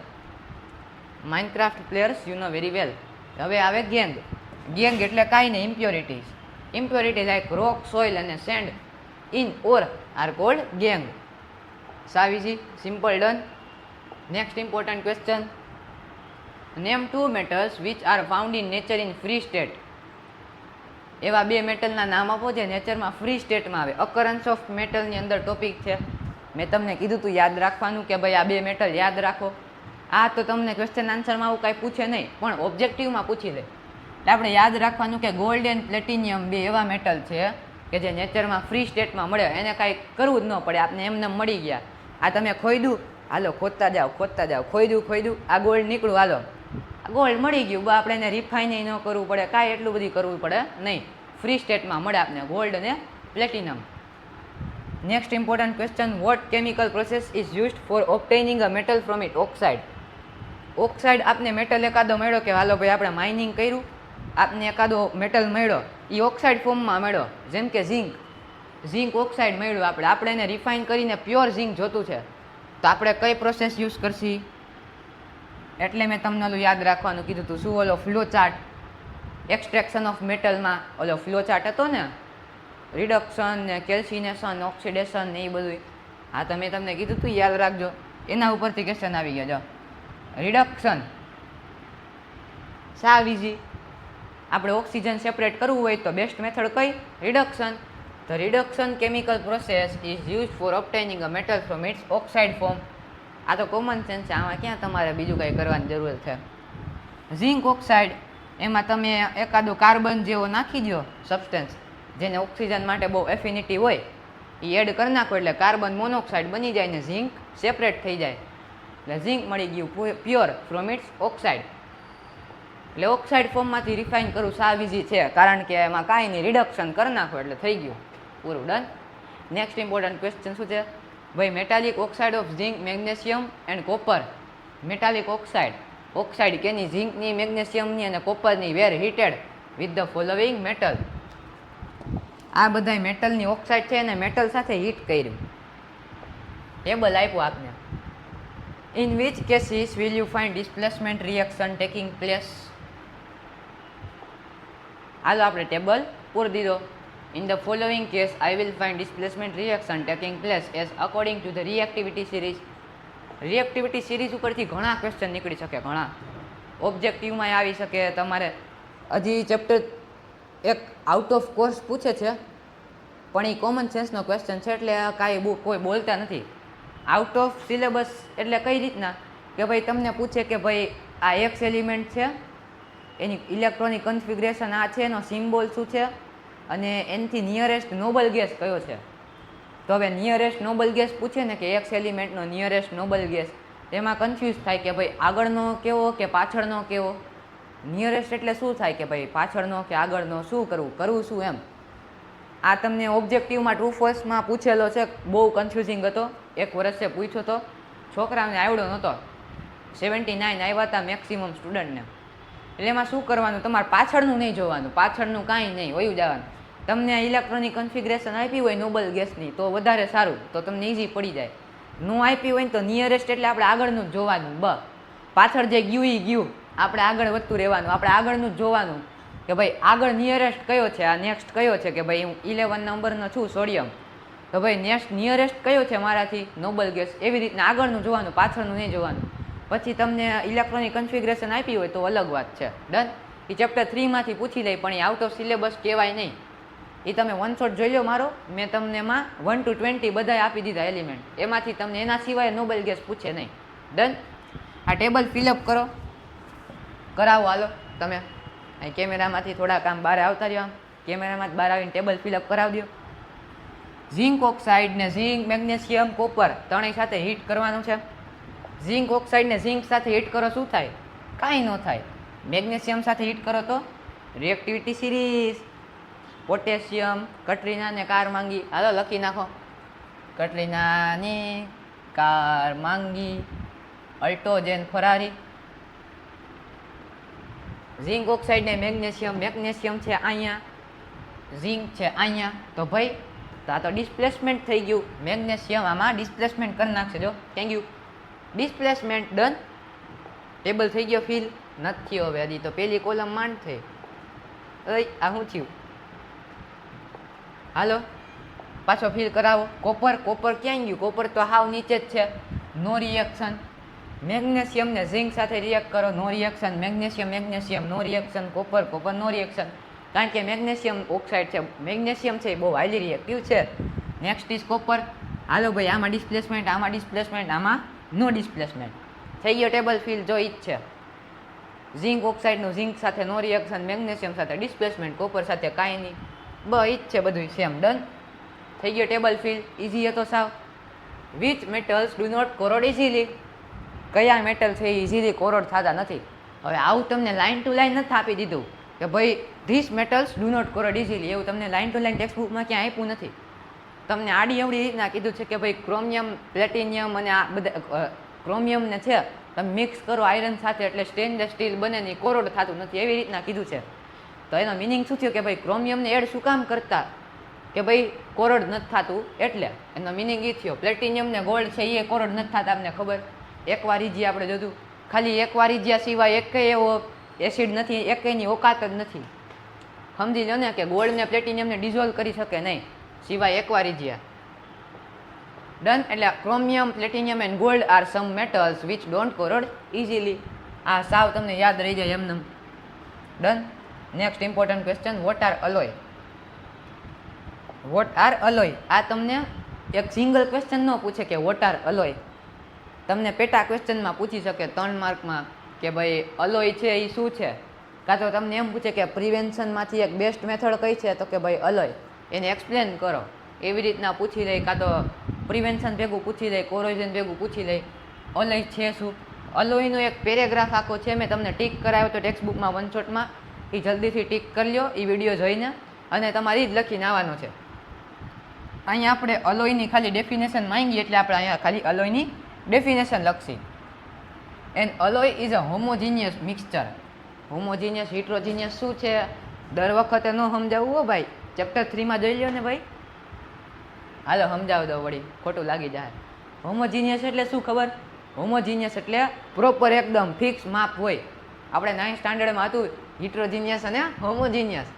Speaker 2: Minecraft players you know very well. હવે આવે ગેંગ. ગેંગ એટલે કાંઈ નહીં, ઇમ્પ્યોરિટીઝ. Impurities like rock, soil and sand in ore are called gangue. Sav easy, simple, done. Next important question. Name 2 metals which are found in nature in free state. એવા 2 મેટલના નામ આપો જે નેચરમાં free સ્ટેટમાં આવે. Occurrence of મેટલની અંદર topic છે. મેં તમને કીધું તું યાદ રાખવાનું કે ભાઈ આ 2 મેટલ યાદ રાખો. આ તો તમને ક્વેશ્ચન આન્સરમાં આવું કાંઈ પૂછે નહીં, પણ ઓબ્જેક્ટિવમાં પૂછી લે. એટલે આપણે યાદ રાખવાનું કે ગોલ્ડ એન્ડ પ્લેટિનિયમ 2 એવા મેટલ છે કે જે નેચરમાં ફ્રી સ્ટેટમાં મળે, એને કાંઈ કરવું જ ન પડે, આપને એમને મળી ગયા. આ તમે ખોઈદું, હાલો ખોદતા જાઓ, ખોઈદું, આ ગોલ્ડ નીકળું, હાલો આ ગોલ્ડ મળી ગયું, બા આપણે એને રિફાઇન ન કરવું પડે, કાંઈ એટલું બધું કરવું પડે નહીં, ફ્રી સ્ટેટમાં મળે આપને ગોલ્ડ અને platinum. Next important question, what chemical process is used for obtaining a metal from it? Oxide. Oxide આપને મેટલ એકાદો મળ્યો કે હાલો ભાઈ આપણે માઇનિંગ કર્યું, આપને એકાદો મેટલ મળ્યો, એ ઓક્સાઇડ ફોર્મમાં મળ્યો, જેમ કે ઝીંક ઓક્સાઇડ મળ્યું. આપણે એને રિફાઇન કરીને પ્યોર ઝીંક જોતું છે, તો આપણે કઈ પ્રોસેસ યુઝ કરશી? એટલે મેં તમને ઓલું યાદ રાખવાનું કીધું હતું, શું ઓલો ફ્લો ચાર્ટ એક્સટ્રેક્શન ઓફ મેટલમાં ઓલો ફ્લો ચાર્ટ હતો ને, રિડક્શન ને કેલ્સિનેશન, ઓક્સિડેશન ને એ બધું. હા તો મેં તમને કીધું હતું યાદ રાખજો, એના ઉપરથી ક્વેશ્ચન આવી ગયા. જો રિડક્શન, સાવ ઇઝી. આપણે ઓક્સિજન સેપરેટ કરવું હોય તો બેસ્ટ મેથડ કઈ? Reduction. The reduction chemical process is used for obtaining a metal from its oxide form. આ તો કોમન સેન્સ છે, આમાં ક્યાં તમારે બીજું કંઈ કરવાની જરૂર છે. ઝીંક ઓક્સાઇડ, એમાં તમે એકાદો કાર્બન જેવો નાખી દો સબસ્ટન્સ, જેને ઓક્સિજન માટે બહુ એફિનિટી હોય, એ એડ કરી નાખો એટલે કાર્બન મોનોક્સાઇડ બની જાય ને ઝીંક સેપરેટ થઈ જાય, એટલે ઝીંક મળી ગયું પ્યોર ફ્રોમ ઇટ્સ ઓક્સાઇડ. એટલે ઓક્સાઇડ ફોર્મમાંથી રિફાઇન કરવું સાવ ઇઝી છે, કારણ કે એમાં કાંઈ નહીં, રિડક્શન કરી નાખો એટલે થઈ ગયું, પૂરું, ડન. નેક્સ્ટ ઇમ્પોર્ટન્ટ ક્વેશ્ચન શું છે ભાઈ? Metallic oxide of zinc, magnesium and copper. Metallic oxide કેની? ઝિંકની, મેગ્નેશિયમની અને કોપરની. Were heated with the following metal. આ બધાય મેટલની ઓક્સાઇડ છે એને મેટલ સાથે હીટ કર્યું. ટેબલ આપ્યું આપને. In which cases will you find displacement reaction taking place. હાલો આપણે ટેબલ પૂરી દીધો. In the following case I will find displacement reaction taking place as according to the reactivity series. Reactivity series ઉપરથી ઘણા question નીકળી શકે, ઘણા ઓબ્જેક્ટિવમાં આવી શકે. તમારે હજી ચેપ્ટર એક આઉટ ઓફ કોર્સ પૂછે છે પણ એ કોમન સેન્સનો ક્વેશ્ચન છે એટલે કાંઈ કોઈ બોલતા નથી. આઉટ ઓફ સિલેબસ એટલે કઈ રીતના કે ભાઈ તમને પૂછે કે ભાઈ આ એક્સ એલિમેન્ટ છે, એની ઇલેક્ટ્રોનિક કન્ફિગ્રેશન આ છે, એનો સિમ્બોલ શું છે અને એનાથી નિયરેસ્ટ નોબલ ગેસ કયો છે. તો હવે નિયરેસ્ટ નોબલ ગેસ પૂછે ને કે એક્સ એલિમેન્ટનો નિયરેસ્ટ નોબલ ગેસ, એમાં કન્ફ્યુઝ થાય કે ભાઈ આગળનો કેવો કે પાછળનો કેવો. નિયરેસ્ટ એટલે શું થાય કે ભાઈ પાછળનો કે આગળનો, શું કરવું શું એમ. આ તમને ઓબ્જેક્ટિવમાં ટ્રુ ફોલ્સમાં પૂછેલો છે, બહુ કન્ફ્યુઝિંગ હતો. એક વર્ષે પૂછ્યો હતો, છોકરાઓને આવડ્યો નહોતો. 79 આવ્યા હતા મેક્સિમમ સ્ટુડન્ટને. એટલે એમાં શું કરવાનું, તમારે પાછળનું નહીં જોવાનું, પાછળનું કાંઈ નહીં, વયું જવાનું. તમને ઇલેક્ટ્રોનિક કન્ફિગ્રેશન આપી હોય નોબલ ગેસની તો વધારે સારું, તો તમને ઇઝી પડી જાય. નો આપી હોય ને તો નિયરેસ્ટ એટલે આપણે આગળનું જ જોવાનું. પાછળ જે ગયું એ ગયું, આપણે આગળ વધતું રહેવાનું, આપણે આગળનું જ જોવાનું કે ભાઈ આગળ નિયરેસ્ટ કયો છે, આ નેક્સ્ટ કયો છે કે ભાઈ હું 11 નંબરનો છું સોડિયમ, તો ભાઈ નેક્સ્ટ નિયરેસ્ટ કયો છે મારાથી નોબલ ગેસ. એવી રીતના આગળનું જોવાનું, પાછળનું નહીં જોવાનું. પછી તમને ઇલેક્ટ્રોનિક કન્ફિગ્રેશન આપી હોય તો અલગ વાત છે. ડન. એ ચેપ્ટર 3માંથી પૂછી લે પણ એ આઉટ ઓફ સિલેબસ કહેવાય નહીં. એ તમે વન શોટ જોઈ લો મારો, મેં તમને એમાં 1 to 20 બધાય આપી દીધા એલિમેન્ટ, એમાંથી તમને એના સિવાય નોબલ ગેસ પૂછે નહીં. ડન. આ ટેબલ ફિલઅપ કરો, કરાવો. હાલો તમે અહીં કેમેરામાંથી થોડા કામ બહાર આવતા રહ્યો, આમ કેમેરામાં બહાર આવીને ટેબલ ફિલઅપ કરાવી દો. ઝિંક ઓક્સાઇડ ને ઝિંક, મેગ્નેશિયમ, કોપર ત્રણેય સાથે હીટ કરવાનું છે. ઝિંક ઓક્સાઇડ ને ઝિંક સાથે હીટ કરો શું થાય? કાંઈ ન થાય. મેગ્નેશિયમ સાથે હીટ કરો તો રિએક્ટિવિટી સિરીઝ. પોટેશિયમ, કટરીના ને કાર માંગી. હાલો લખી નાખો. કટરીનાની કાર માંગી, અલ્ટોજેન ફરારી. ઝિંક ઓક્સાઇડ ને મેગ્નેશિયમ, મેગ્નેશિયમ છે અહીંયા, ઝિંક છે અહીંયા. તો ભાઈ તો આ તો ડિસ્પ્લેસમેન્ટ થઈ ગયું. મેગ્નેશિયમ આમાં ડિસ્પ્લેસમેન્ટ કરી નાખશે. જો thank you. Displacement done. Table થઈ ગયો ફિલ. નથી હવે હજી તો પહેલી કોલમ માંડ થઈ. આ શું થયું? હાલો પાછો ફિલ કરાવો. કોપર, કોપર ક્યાં ગયું? કોપર તો હાવ નીચે જ છે. No reaction. મેગ્નેશિયમ ને ઝિંક સાથે રિએક્ટ કરો, no reaction. Magnesium, magnesium, no reaction. Copper, copper, no reaction. કારણ કે મેગ્નેશિયમ ઓક્સાઇડ છે, મેગ્નેશિયમ છે એ બહુ હાઈલી રિએક્ટિવ છે. Next is copper. હાલો ભાઈ આમાં ડિસ્પ્લેસમેન્ટ, આમાં ડિસ્પ્લેસમેન્ટ, આમાં નો ડિસ્પ્લેસમેન્ટ. થઈ ગયો ટેબલ ફિલ. જો ઈ જ છે. ઝિંક ઓક્સાઇડનું ઝિંક સાથે નો રિએક્શન, મેગ્નેશિયમ સાથે ડિસ્પ્લેસમેન્ટ, કોપર સાથે કાંઈ નહીં. ઈ જ છે બધું સેમ. ડન. થઈ ગયો ટેબલ ફિલ. ઇઝી હતો સાવ. Which metals do not corrode easily. કયા મેટલ છે એ ઇઝીલી કોરોડ થતા નથી. હવે આવું તમને લાઇન ટુ લાઇન નથી આપી દીધું કે ભાઈ this metals do not corrode easily. એવું તમને લાઇન ટુ લાઇન ટેક્સ્ટ બુકમાં ક્યાં આપ્યું નથી. તમને આડી એવડી રીતના કીધું છે કે ભાઈ ક્રોમિયમ, પ્લેટિનિયમ અને આ બધા ક્રોમિયમને છે તમે મિક્સ કરો આયરન સાથે એટલે સ્ટેનલેસ સ્ટીલ બને નહીં, કોરોડ થતું નથી, એવી રીતના કીધું છે. તો એનો મિનિંગ શું થયો કે ભાઈ ક્રોમિયમને એડ શું કામ કરતા કે ભાઈ કોરોડ નથી થતું, એટલે એનો મિનિંગ એ થયો. પ્લેટિનિયમ ને ગોલ્ડ છે એ કોરોડ નથી થતા, તમને ખબર. એકવાર ઇજિયા આપણે જોયું, ખાલી એકવાર ઇજિયા સિવાય એક એવો એસિડ નથી, એકની ઓકાત જ નથી. સમજી લો ને કે ગોલ્ડ ને પ્લેટિનિયમને ડિઝોલ્વ કરી શકે નહીં સિવાય એકવાર ઇજિયા. ડન. એટલે chromium, platinum and gold are some metals which don't corrode easily. આ સાવ તમને યાદ રહી જાય એમને. Done. Next important question, what are alloy. What are alloy. આ તમને એક સિંગલ ક્વેશ્ચન ન પૂછે કે વોટ આર અલોય. તમને પેટા ક્વેશ્ચનમાં પૂછી શકે 3 માર્કમાં કે ભાઈ અલોય છે એ શું છે. કાં તો તમને એમ પૂછે કે પ્રિવેન્શનમાંથી એક બેસ્ટ મેથડ કઈ છે, તો કે ભાઈ અલોય, એને એક્સપ્લેન કરો. એવી રીતના પૂછી લે. કાં તો પ્રિવેન્શન ભેગું પૂછી લે, કોરોઝન ભેગું પૂછી લે. અલોય છે શું? અલોયનો એક પેરેગ્રાફ આખો છે, મેં તમને ટીક કરાવ્યો તો ટેક્સ્ટ બુકમાં વન શોટમાં. એ જલ્દીથી ટીક કરી લ્યો એ વિડીયો જોઈને, અને તમારી જ લખીને આવવાનો છે. અહીંયા આપણે અલોયની ખાલી ડેફિનેશન માંગી એટલે આપણે અહીંયા ખાલી અલોયની ડેફિનેશન લખશી. And alloy is a homogeneous mixture. Homogeneous, heterogeneous શું છે દર વખતે ન સમજાવવું હો ભાઈ. ચેપ્ટર 3માં જોઈ લ્યો ને ભાઈ. હાલો સમજાવ દો વળી, ખોટું લાગી જાય. હોમોજીનિયસ એટલે શું ખબર? હોમોજીનિયસ એટલે પ્રોપર એકદમ ફિક્સ માપ હોય. આપણે 9th સ્ટાન્ડર્ડમાં હતું હિટ્રોજીનિયસ અને હોમોજીનિયસ.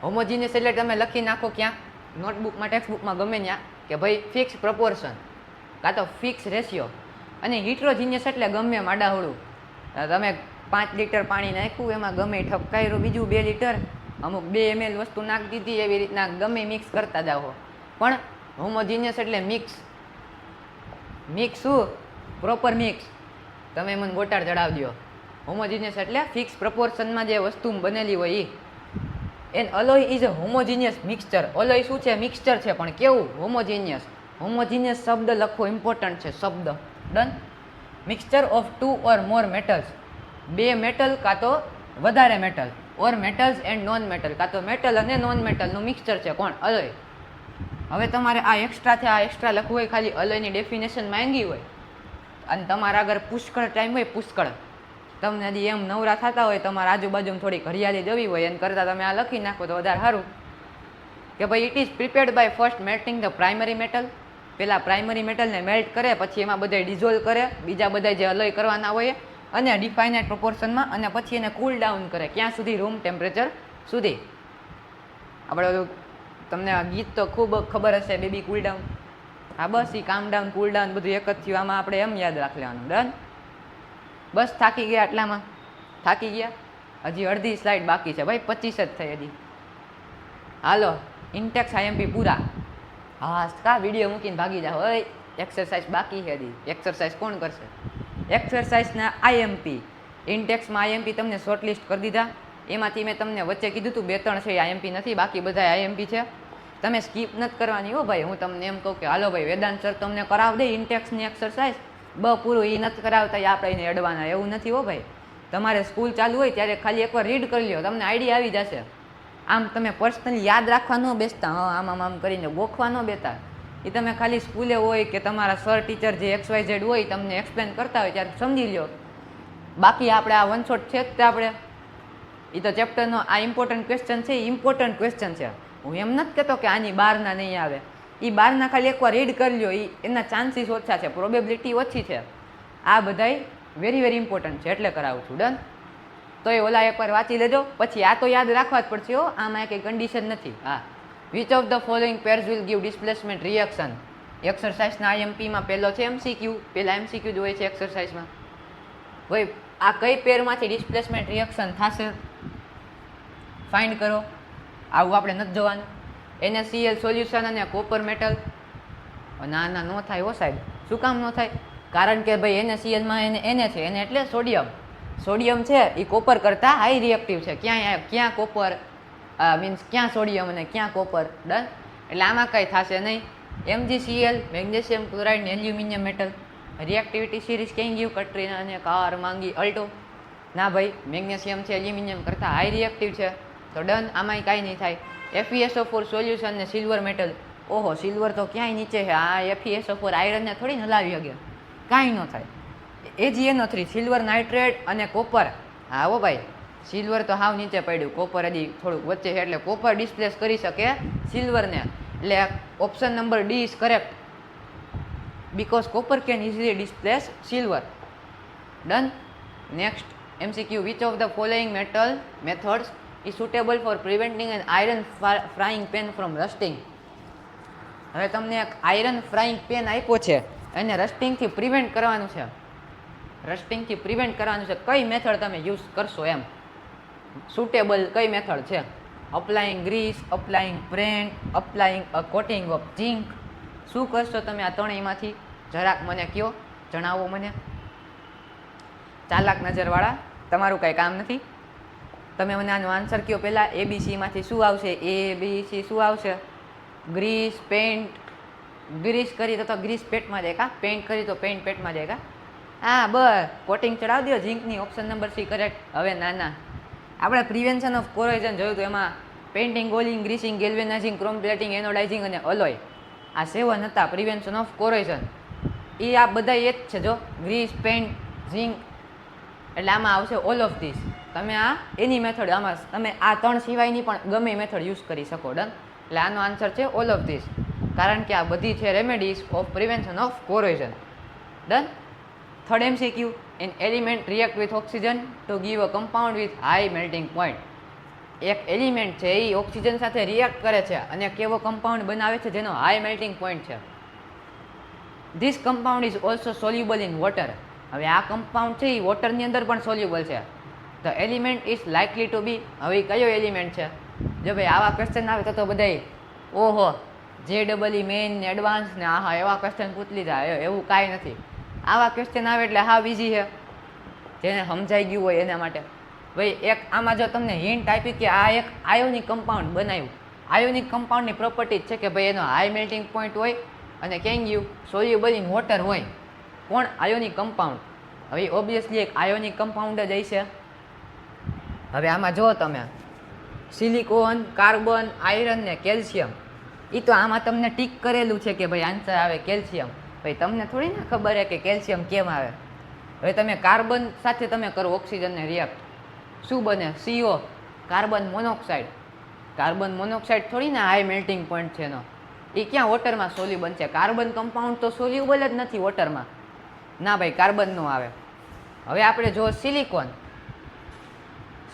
Speaker 2: હોમોજીનિયસ એટલે તમે લખી નાખો ક્યાંક નોટબુકમાં, ટેક્સ્ટબુકમાં, ગમે ત્યાં કે ભાઈ ફિક્સ પ્રપોર્શન કાં તો ફિક્સ રેશિયો. અને હિટ્રોજીનિયસ એટલે ગમે માડાહોળું. તમે 5 લિટર પાણી નાખ્યું, એમાં ગમે ઠપકાર્યું બીજું 2 લિટર, અમુક 2 ml વસ્તુ નાખી દીધી, એવી રીતના ગમે મિક્સ કરતા જાઓ. પણ હોમોજીનિયસ એટલે મિક્સ. મિક્સ શું? Proper mix. તમે મને ગોટાળ ચડાવી દો. હોમોજીનિયસ એટલે ફિક્સ પ્રપોર્શનમાં જે વસ્તુ બનેલી હોય એ. An alloy is a homogeneous mixture. Alloy શું છે? મિક્સચર છે, પણ કેવું? હોમોજીનિયસ. હોમોજીનિયસ શબ્દ લખવો ઇમ્પોર્ટન્ટ છે, શબ્દ. Done. Mixture of 2 or more metals. 2 metal કાં તો વધારે metal, or metals and non metal, કાં તો મેટલ અને નોન મેટલનું મિક્સચર છે. કોણ? અલોય. હવે તમારે આ એક્સ્ટ્રા છે, આ એક્સ્ટ્રા લખવું હોય, ખાલી અલોયની ડેફિનેશન માંગી હોય અને તમારા આગળ પુષ્કળ ટાઈમ હોય, પુષ્કળ, તમને હજી એમ નવરા થતા હોય, તમારા આજુબાજુમાં થોડીક હરિયાળી જવી હોય, એને કરતાં તમે આ લખી નાખો તો વધારે સારું. કે ભાઈ it is prepared by first melting the primary metal. પહેલાં પ્રાઇમરી મેટલને મેલ્ટ કરે, પછી એમાં બધા ડિઝોલ્વ કરે, બીજા બધા જે અલોય કરવાના હોય, અને ડિફાઇનાઇટ પ્રોપોર્શનમાં, અને પછી એને કૂલ ડાઉન કરે. ક્યાં સુધી? રૂમ ટેમ્પરેચર સુધી. આપણે તમને આ ગીત તો ખૂબ ખબર હશે, બેબી કૂલ ડાઉન. હા બસ એ કામ ડાઉન, કૂલ ડાઉન બધું એક જ થયું. આમાં આપણે એમ યાદ રાખ લેવાનું. ડન. બસ થાકી ગયા આટલામાં? થાકી ગયા? હજી અડધી સ્લાઇડ બાકી છે ભાઈ, 25 જ થઈ હજી. હાલો ઇન્ટેક્સ આઈએમપી પૂરા. હા કા વિડીયો મૂકીને ભાગી જાઓ. હોય એક્સરસાઇઝ બાકી છે હજી. એક્સરસાઇઝ કોણ કરશે? એક્સરસાઇઝના આઈએમપી. ઇન્ટેક્સમાં આઈએમપી તમને શોર્ટલિસ્ટ કરી દીધા. એમાંથી મેં તમને વચ્ચે કીધું હતું 2-3 છે આઈએમપી નથી, બાકી બધા આઈએમપી છે. તમે સ્કીપ નથી કરવાની હો ભાઈ. હું તમને એમ કહું કે હાલો ભાઈ વેદાંત સર તમને કરાવ દે ઇન્ટેક્સની એક્સરસાઇઝ, પૂરું એ નથી કરાવતા, એ આપણે એને અડવાના, એવું નથી હો ભાઈ. તમારે સ્કૂલ ચાલુ હોય ત્યારે ખાલી એકવાર રીડ કરી લો, તમને આઈડિયા આવી જશે. આમ તમે પર્સનલી યાદ રાખવા ન બેસતા, આમ આમ આમ કરીને ગોખવા ન બેતા. એ તમે ખાલી સ્કૂલે હોય કે તમારા સર ટીચર જે XYZ હોય તમને એક્સપ્લેન કરતા હોય ત્યારે સમજી લો. બાકી આપણે આ વન શોટ છે જ તે આપણે. એ તો ચેપ્ટરનો આ ઇમ્પોર્ટન્ટ ક્વેશ્ચન છે, એ ઇમ્પોર્ટન્ટ ક્વેશ્ચન છે. હું એમ નથી કહેતો કે આની બહારના નહીં આવે. એ બહારના ખાલી એકવાર રીડ કરી લો, એના ચાન્સીસ ઓછા છે, પ્રોબેબિલિટી ઓછી છે. આ બધાય વેરી વેરી ઇમ્પોર્ટન્ટ છે એટલે કરાવું છું. ડન. તો એ ઓલા એકવાર વાંચી લેજો, પછી આ તો યાદ રાખવા જ પડશે હો, આમાં કંઈ કન્ડિશન નથી. હા, which of the following pairs will give displacement reaction. એક્સરસાઇઝના આઈએમપીમાં પહેલો છે MCQ. પહેલા MCQ જ હોય છે એક્સરસાઇઝમાં. ભાઈ આ કઈ પેરમાંથી ડિસ્પ્લેસમેન્ટ રિએક્શન થશે ફાઇન્ડ કરો. આવું આપણે નથી જોવાનું. NaCl સોલ્યુશન અને કોપર મેટલ. ના ના ન થાય હો સાહેબ. શું કામ ન થાય? કારણ કે ભાઈ NaClમાં Na છે, એને એટલે સોડિયમ. સોડિયમ છે એ કોપર કરતાં હાઈ રિએક્ટિવ છે. ક્યાં કોપર મીન્સ ક્યાં સોડિયમ અને ક્યાં કોપર. ડન. એટલે આમાં કંઈ થશે નહીં. MgCl મેગ્નેશિયમ ક્લોરાઇડ ને એલ્યુમિનિયમ મેટલ. રિએક્ટિવિટી સિરીઝ કેમ ગયું? કટરીના અને કાર માંગી અલ્ટો. ના ભાઈ મેગ્નેશિયમ છે એલ્યુમિનિયમ કરતાં હાઈ રિએક્ટિવ છે, તો ડન. આમાંય કાંઈ નહીં થાય. FeSO4 સોલ્યુશન ને સિલ્વર મેટલ. ઓહો સિલ્વર તો ક્યાંય નીચે છે. આ FeSO4 આયરનને થોડી હલાવી શકે, કાંઈ ન થાય. AgNO3 સિલ્વર નાઇટ્રેટ અને કોપર. હા હો ભાઈ સિલ્વર તો હાવ નીચે પડ્યું, કોપર હજી થોડુંક વચ્ચે છે, એટલે કોપર ડિસ્પ્લેસ કરી શકે સિલ્વરને. એટલે option number D is correct, because copper can easily displace silver. Done. Next MCQ. Which of the following metal methods is suitable for preventing an iron frying pan from rusting. હવે તમને એક iron frying pen આપ્યો છે, એને રસ્ટિંગથી prevent કરવાનું છે. રસ્ટિંગથી prevent કરવાનું છે. કઈ મેથડ તમે યુઝ કરશો એમ? સુટેબલ કઈ મેથડ છે? Applying grease, applying paint, applying a coating of zinc. શું કરશો તમે આ ત્રણેયમાંથી? જરાક મને કહો, જણાવો મને. ચાલાક નજરવાળા, તમારું કાંઈ કામ નથી. તમે મને આનો આન્સર કહો પહેલાં. ABCમાંથી શું આવશે? ABC શું આવશે? Greece, pant. ગ્રીસ કરી તો ગ્રીસ પેટમાં જાય કા? પેન્ટ કરી તો પેન્ટ પેટમાં જાય કા? હા બસ કોટિંગ ચડાવી દો ઝીંકની. Option number C correct. હવે ના આપણે પ્રિવેન્શન ઓફ કોરોઝન જોયું હતું, એમાં painting, oiling, greasing, galvanizing, chrome plating, anodizing અને અલોય. આ 7 હતા પ્રિવેન્શન ઓફ કોરોઝન. એ આ બધા એ જ છે જો, ગ્રીસ, પેન્ટ, ઝીંક. એટલે આમાં આવશે ઓલ ઓફ ધીસ. તમે આ એની મેથડ, આમાં તમે આ 3 સિવાયની પણ ગમે મેથડ યુઝ કરી શકો. ડન. એટલે આનો આન્સર છે ઓલ ઓફ ધીસ, કારણ કે આ બધી છે remedies of prevention of corrosion. Done. Third MCQ, an element react with oxygen to give a compound with high melting point. એક એલિમેન્ટ છે એ ઓક્સિજન સાથે રિએક્ટ કરે છે અને કેવો કમ્પાઉન્ડ બનાવે છે જેનો હાઈ મેલ્ટિંગ પોઈન્ટ છે. This compound is also soluble in water. હવે આ કમ્પાઉન્ડ છે એ વોટરની અંદર પણ સોલ્યુબલ છે. The element is likely to be, હવે કયો એલિમેન્ટ છે? જો ભાઈ આવા ક્વેશ્ચન આવે તો બધાય ઓહો JEE મેઇન ને એડવાન્સ ને આહા એવા ક્વેશ્ચન પૂછલી જાય, એવું કાંઈ નથી. આવા ક્વેશ્ચન આવે એટલે હા બીજી છે, જેને સમજાઈ ગયું હોય એના માટે. ભાઈ એક આમાં જો તમને હિન્ટ આપી કે આ એક આયોનિક કમ્પાઉન્ડ બનાવ્યું, આયોનિક કમ્પાઉન્ડની પ્રોપર્ટી છે કે ભાઈ એનો હાઈ મેલ્ટિંગ પોઈન્ટ હોય અને ક્યાં ગયું સોલ્યુબલ ઇન વોટર હોય. કોણ? Ionic compound. હવે ઓબ્વિયસલી એક આયોનિક કમ્પાઉન્ડ જ હશે. હવે આમાં જો તમે સિલિકોન, કાર્બન, આયરન ને કેલ્શિયમ, એ તો આમાં તમને ટીક કરેલું છે કે ભાઈ આન્સર આવે કેલ્શિયમ. ભાઈ તમને થોડી ના ખબર છે કે કેલ્શિયમ કેમ આવે. હવે તમે કાર્બન સાથે તમે કરો ઓક્સિજનને રિએક્ટ, શું બને? CO, carbon monoxide. Carbon monoxide થોડી ના હાઈ મેલ્ટિંગ પોઈન્ટ છે એનો, એ ક્યાં વોટરમાં સોલ્યુબલ છે? કાર્બન કમ્પાઉન્ડ તો સોલ્યુબલ જ નથી વોટરમાં. ના ભાઈ કાર્બન નો આવે. હવે આપણે જો સિલિકોન,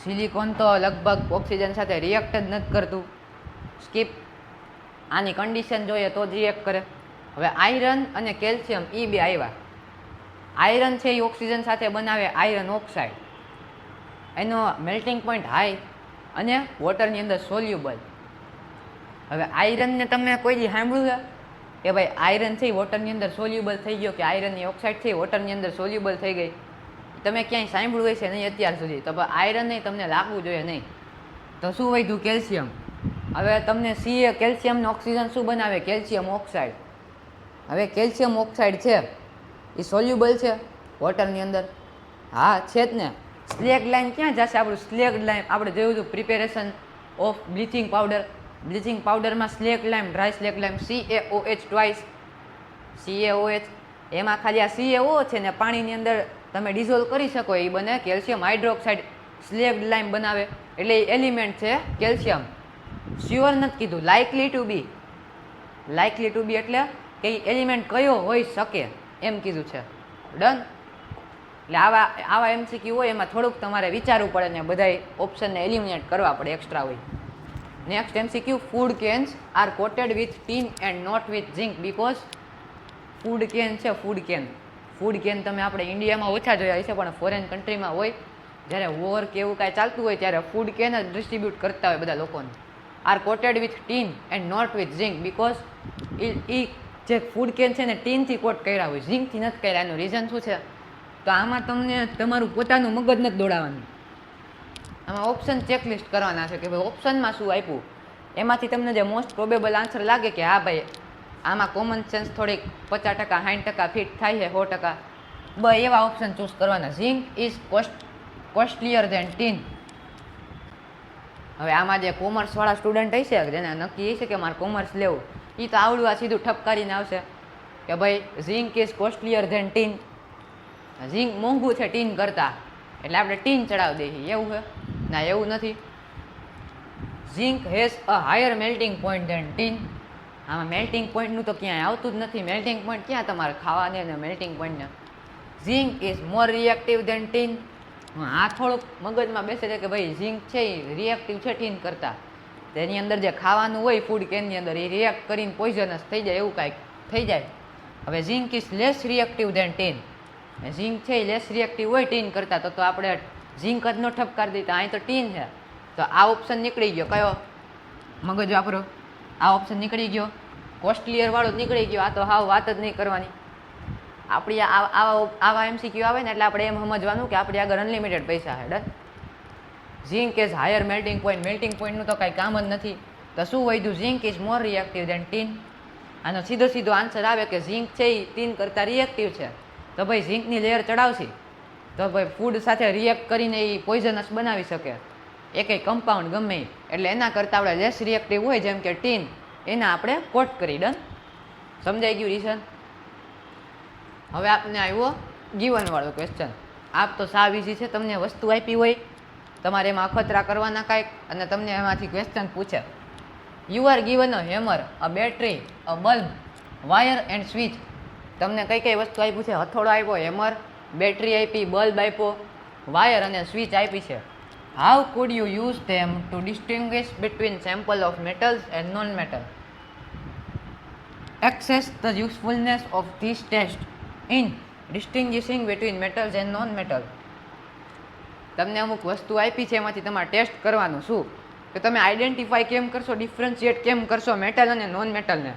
Speaker 2: સિલિકોન તો લગભગ ઓક્સિજન સાથે રિએક્ટ જ નથી કરતું, સ્કીપ. આની કન્ડિશન જોઈએ તો જ રિએક્ટ કરે. હવે આયરન અને કેલ્શિયમ એ બે આવ્યા. આયરન છે એ ઓક્સિજન સાથે બનાવે આયરન ઓક્સાઇડ, એનો મેલ્ટિંગ પોઈન્ટ હાઈ અને વોટરની અંદર સોલ્યુબલ. હવે આયરનને તમે કોઈ દી સાંભળ્યું છે કે ભાઈ આયરન છે એ વોટરની અંદર સોલ્યુબલ થઈ ગયો, કે આયરનની ઓક્સાઇડ છે એ વોટરની અંદર સોલ્યુબલ થઈ ગઈ? તમે ક્યાંય સાંભળ્યું હશે નહીં અત્યાર સુધી. તો આયરન નહીં તમને લાગવું જોઈએ નહીં. તો શું વધ્યું? કેલ્શિયમ. હવે તમને Ca કેલ્શિયમ ને ઓક્સિજન શું બનાવે? Calcium oxide. હવે કેલ્શિયમ ઓક્સાઇડ છે એ સોલ્યુબલ છે વોટરની અંદર? હા છે જ ને. સ્લેગ લાઈન ક્યાં જશે આપણું? સ્લેગ લાઈન આપણે જોયું હતું preparation of bleaching powder. Bleaching પાવડરમાં slaked lime, dry slaked lime, CaOH twice, CaOH. એમાં ખાલી આ CaO છે ને પાણીની અંદર તમે ડિઝોલ્વ કરી શકો એ બને કેલ્શિયમ હાઇડ્રોક્સાઇડ, સ્લેગ લાઈમ બનાવે. એટલે એ એલિમેન્ટ છે કેલ્શિયમ. શ્યોર નથી કીધું, likely to be. Likely to be એટલે કે એ એલિમેન્ટ કયો હોઈ શકે એમ કીધું છે. ડન. એટલે આવા MCQ હોય એમાં થોડુંક તમારે વિચારવું પડે ને બધાય ઓપ્શનને એલિમિનેટ કરવા પડે, એક્સ્ટ્રા હોય. Next MCQ, food cans are coated with tin and not with zinc because. Food can છે, ફૂડ કેન. ફૂડ કેન તમે આપણે ઇન્ડિયામાં ઓછા જોયા હશે પણ ફોરેન કન્ટ્રીમાં હોય. જ્યારે વોર કે એવું કાંઈ ચાલતું હોય ત્યારે ફૂડ કેન જ ડિસ્ટ્રીબ્યુટ કરતા હોય બધા લોકોને. Are coated with tin and not with zinc because એ જે ફૂડ કેન છે ને ટીનથી કોટ કર્યા હોય, ઝિંકથી નથી કર્યા. એનું રીઝન શું છે? તો આમાં તમને તમારું પોતાનું મગજ નથી દોડાવવાનું. આમાં ઓપ્શન ચેકલિસ્ટ કરવાના છે કે ભાઈ ઓપ્શનમાં શું આપ્યું, એમાંથી તમને જે મોસ્ટ પ્રોબેબલ આન્સર લાગે કે હા ભાઈ આમાં કોમન સેન્સ થોડીક 50%, 60% ફિટ થાય છે, 100%, બસ એવા ઓપ્શન ચૂઝ કરવાના. Zinc is costlier than tin. હવે આમાં જે કોમર્સવાળા સ્ટુડન્ટ હશે જેને નક્કી હશે કે મારે કોમર્સ લેવું, એ તો આવડું આ સીધું ઠપ કરીને આવશે કે ભાઈ zinc is costlier than tin. Zinc મોંઘું છે ટીન કરતાં, એટલે આપણે ટીન ચડાવી દઈએ. એવું છે? ના, એવું નથી. Zinc has a higher melting point than tin. આમાં મેલ્ટિંગ પોઈન્ટનું તો ક્યાંય આવતું જ નથી. મેલ્ટિંગ પોઈન્ટ ક્યાં તમારે ખાવાને અને મેલ્ટિંગ પોઈન્ટને? Zinc is more reactive than tin. આ થોડુંક મગજમાં બેસે છે કે ભાઈ ઝિંક છે એ રિએક્ટિવ છે ટીન કરતાં. તેની અંદર જે ખાવાનું હોય ફૂડ કેનની અંદર એ રિએક્ટ કરીને પોઈઝનસ થઈ જાય, એવું કાંઈક થઈ જાય. હવે zinc is less reactive than tin. Zinc છે એ લેસ રિએક્ટિવ હોય ટીન કરતાં, તો આપણે ઝિંક જ નો ઠપકાર દીધા, અહીં તો ટીન છે. તો આ ઓપ્શન નીકળી ગયો. કયો? મગજ વાપરો. આ ઓપ્શન નીકળી ગયો. કોસ્ટલીયર વાળો નીકળી ગયો. આ તો હાવ વાત જ નહીં કરવાની. આપણી આવા MCQ આવે ને એટલે આપણે એમ સમજવાનું કે આપણી આગળ અનલિમિટેડ પૈસા છે. Done. Zinc is higher melting point. Melting પોઈન્ટનું તો કાંઈ કામ જ નથી. તો શું વધ્યું? Zinc is more reactive than tin. આનો સીધો આન્સર આવે કે ઝિંક છે એ ટીન કરતાં રિએક્ટિવ છે. તો ભાઈ ઝિંકની લેયર ચડાવશે તો ભાઈ ફૂડ સાથે રિએક્ટ કરીને એ પોઈઝનસ બનાવી શકે એક કમ્પાઉન્ડ ગમે એ. એટલે એના કરતાં આપણે લેસ રિએક્ટિવ હોય જેમ કે ટીન, એના આપણે કોટ કરી. ડન. સમજાઈ ગયું રીઝન? હવે આપને આવ્યો ગીવનવાળો ક્વેશ્ચન. આપ તો સાવ ઇઝી છે. તમને વસ્તુ આપી હોય, તમારે એમાં અખતરા કરવાના કાંઈક, અને તમને એમાંથી ક્વેશ્ચન પૂછે you are given a hammer, a battery, a bulb, wire and switch. તમને કઈ કઈ વસ્તુ આપ્યું છે? હથોડો આપ્યો, હેમર, બેટરી આપી, બલ્બ આપ્યો, વાયર અને સ્વિચ આપી છે. How food you use them to distinguish between sample of metals and non metal? Access the usefulness of this test in distinguishing between metals and non-metal. તમને અમુક વસ્તુ આપી છે, એમાંથી તમારે ટેસ્ટ કરવાનું શું કે તમે આઈડેન્ટિફાઈ કેમ કરશો, ડિફરન્શિએટ કેમ કરશો મેટલ અને નોન મેટલને.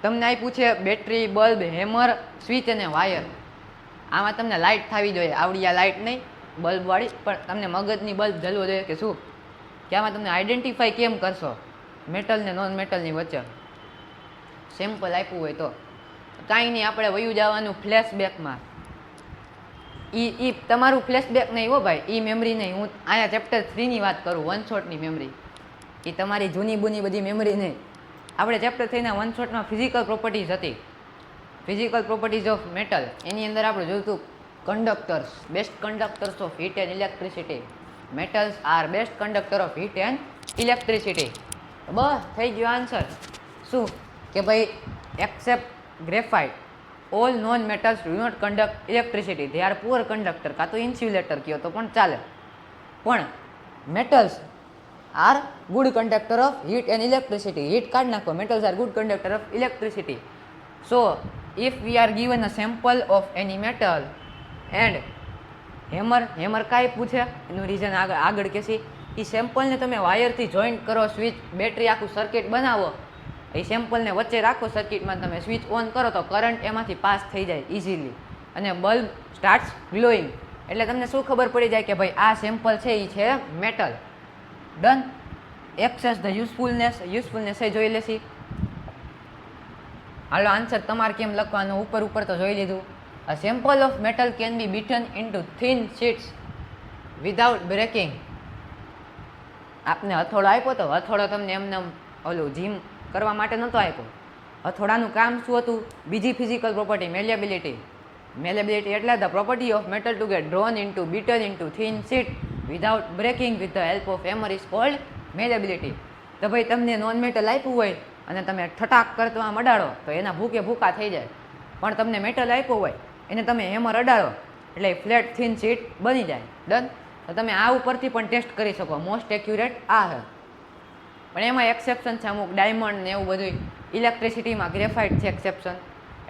Speaker 2: તમને આપ્યું છે બેટરી, બલ્બ, હેમર, સ્વિચ અને વાયર. આમાં તમને લાઇટ થવી જોઈએ, આવડી આ લાઇટ નહીં બલ્બવાળી, પણ તમને મગજની બલ્બ જલવો જોઈએ કે શું કે આમાં તમને આઈડેન્ટિફાઈ કેમ કરશો મેટલ ને નોન મેટલની વચ્ચે. સેમ્પલ આપ્યું હોય તો કાંઈ નહીં, આપણે વયું જવાનું ફ્લેશબેકમાં. એ તમારું ફ્લેશબેક નહીં હો ભાઈ, એ મેમરી નહીં. હું અહીંયા ચેપ્ટર 3ની વાત કરું, વન શોટની મેમરી. એ તમારી જૂની બૂની બધી મેમરી નહીં. આપણે ચેપ્ટર 3ના વન શોટમાં ફિઝિકલ પ્રોપર્ટીઝ હતી, ફિઝિકલ પ્રોપર્ટીઝ ઓફ મેટલ. એની અંદર આપણે જોયું હતું conductors, best conductors of heat and electricity. Metals are best conductor of heat and electricity. બસ થઈ ગયો આન્સર. શું કે ભાઈ except graphite, all non metals do not conduct electricity, they are poor conductor, કાં તો ઇન્સ્યુલેટર કહો તો પણ ચાલે. પણ metals are good conductor of heat and electricity. Heat કાઢી નાખો, metals are good conductor of electricity. So if we are given a sample of any metal and hammer કાંઈ પૂછે એનું રીઝન આગળ કહેશી. એ સેમ્પલને તમે વાયરથી જોઈન્ટ કરો, સ્વિચ, બેટરી, આખું circuit બનાવો. એ સેમ્પલને વચ્ચે રાખો સર્કિટમાં, તમે સ્વિચ ઓન કરો તો કરંટ એમાંથી પાસ થઈ જાય ઇઝીલી, અને બલ્બ સ્ટાર્ટ્સ ગ્લોઈંગ. એટલે તમને શું ખબર પડી જાય કે ભાઈ આ સેમ્પલ છે એ છે મેટલ. ડન. એક્સેસ ધ યુઝફુલનેસ એ જોઈ લેશી. હાલો આન્સર તમારે કેમ લખવાનો, ઉપર તો જોઈ લીધું. A sample of metal can be beaten into thin sheets without breaking. આપને હથોડો આપ્યો તો હથોડો તમને એમને ઓલું જીમ કરવા માટે નહોતો આપ્યો. હથોડાનું કામ શું હતું? બીજી ફિઝિકલ પ્રોપર્ટી, મેલેબિલિટી. મેલેબિલિટી એટલે the property of metal to get drawn into beaten into thin sheet without breaking with the help of hammer is called malleability. તો ભાઈ તમને નોન મેટલ આપ્યું હોય અને તમે ઠટાક કરતા અડાડો તો એના ભૂકા થઈ જાય. પણ તમને મેટલ આપ્યું હોય એને તમે હેમર અડાડો એટલે ફ્લેટ થિન શીટ બની જાય. ડન. તો તમે આ ઉપરથી પણ ટેસ્ટ કરી શકો. મોસ્ટ એક્યુરેટ આ છે, પણ એમાં એક્સેપ્શન છે અમુક, ડાયમંડ ને એવું બધું. ઇલેક્ટ્રિસિટીમાં ગ્રેફાઇટ છે એક્સેપ્શન.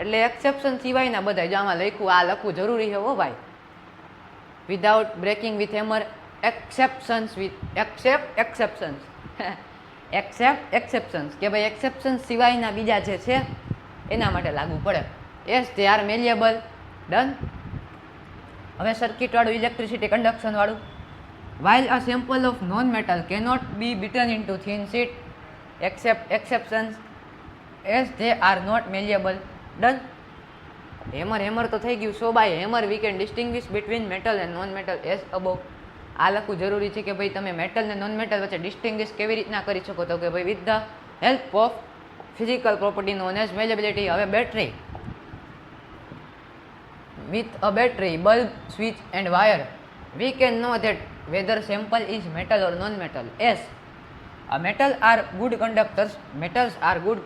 Speaker 2: એટલે એક્સેપ્શન સિવાયના બધા જો આમાં લખ્યું, આ લખવું જરૂરી છે હો ભાઈ. Without breaking with hammer, exceptions with exceptions કે ભાઈ એક્સેપ્શન સિવાયના બીજા જે છે એના માટે લાગુ પડે. Yes, they are malleable. Done. હવે સર્કિટવાળું, ઇલેક્ટ્રિસિટી કન્ડક્શનવાળું. While a sample of non-metal cannot be beaten into thin sheet, except exceptions as they are not malleable. Done. Hammer તો થઈ ગયું. So by hammer we can distinguish between metal and non-metal as above. આ લખવું જરૂરી છે કે ભાઈ તમે મેટલ ને નોન મેટલ વચ્ચે ડિસ્ટિંગ્વિશ કેવી રીતના કરી શકો, તો કે ભાઈ with the help of physical property known as malleability. હવે battery. With a battery, bulb, switch and wire, we can know that whether sample is metal or non-metal. As a metals are good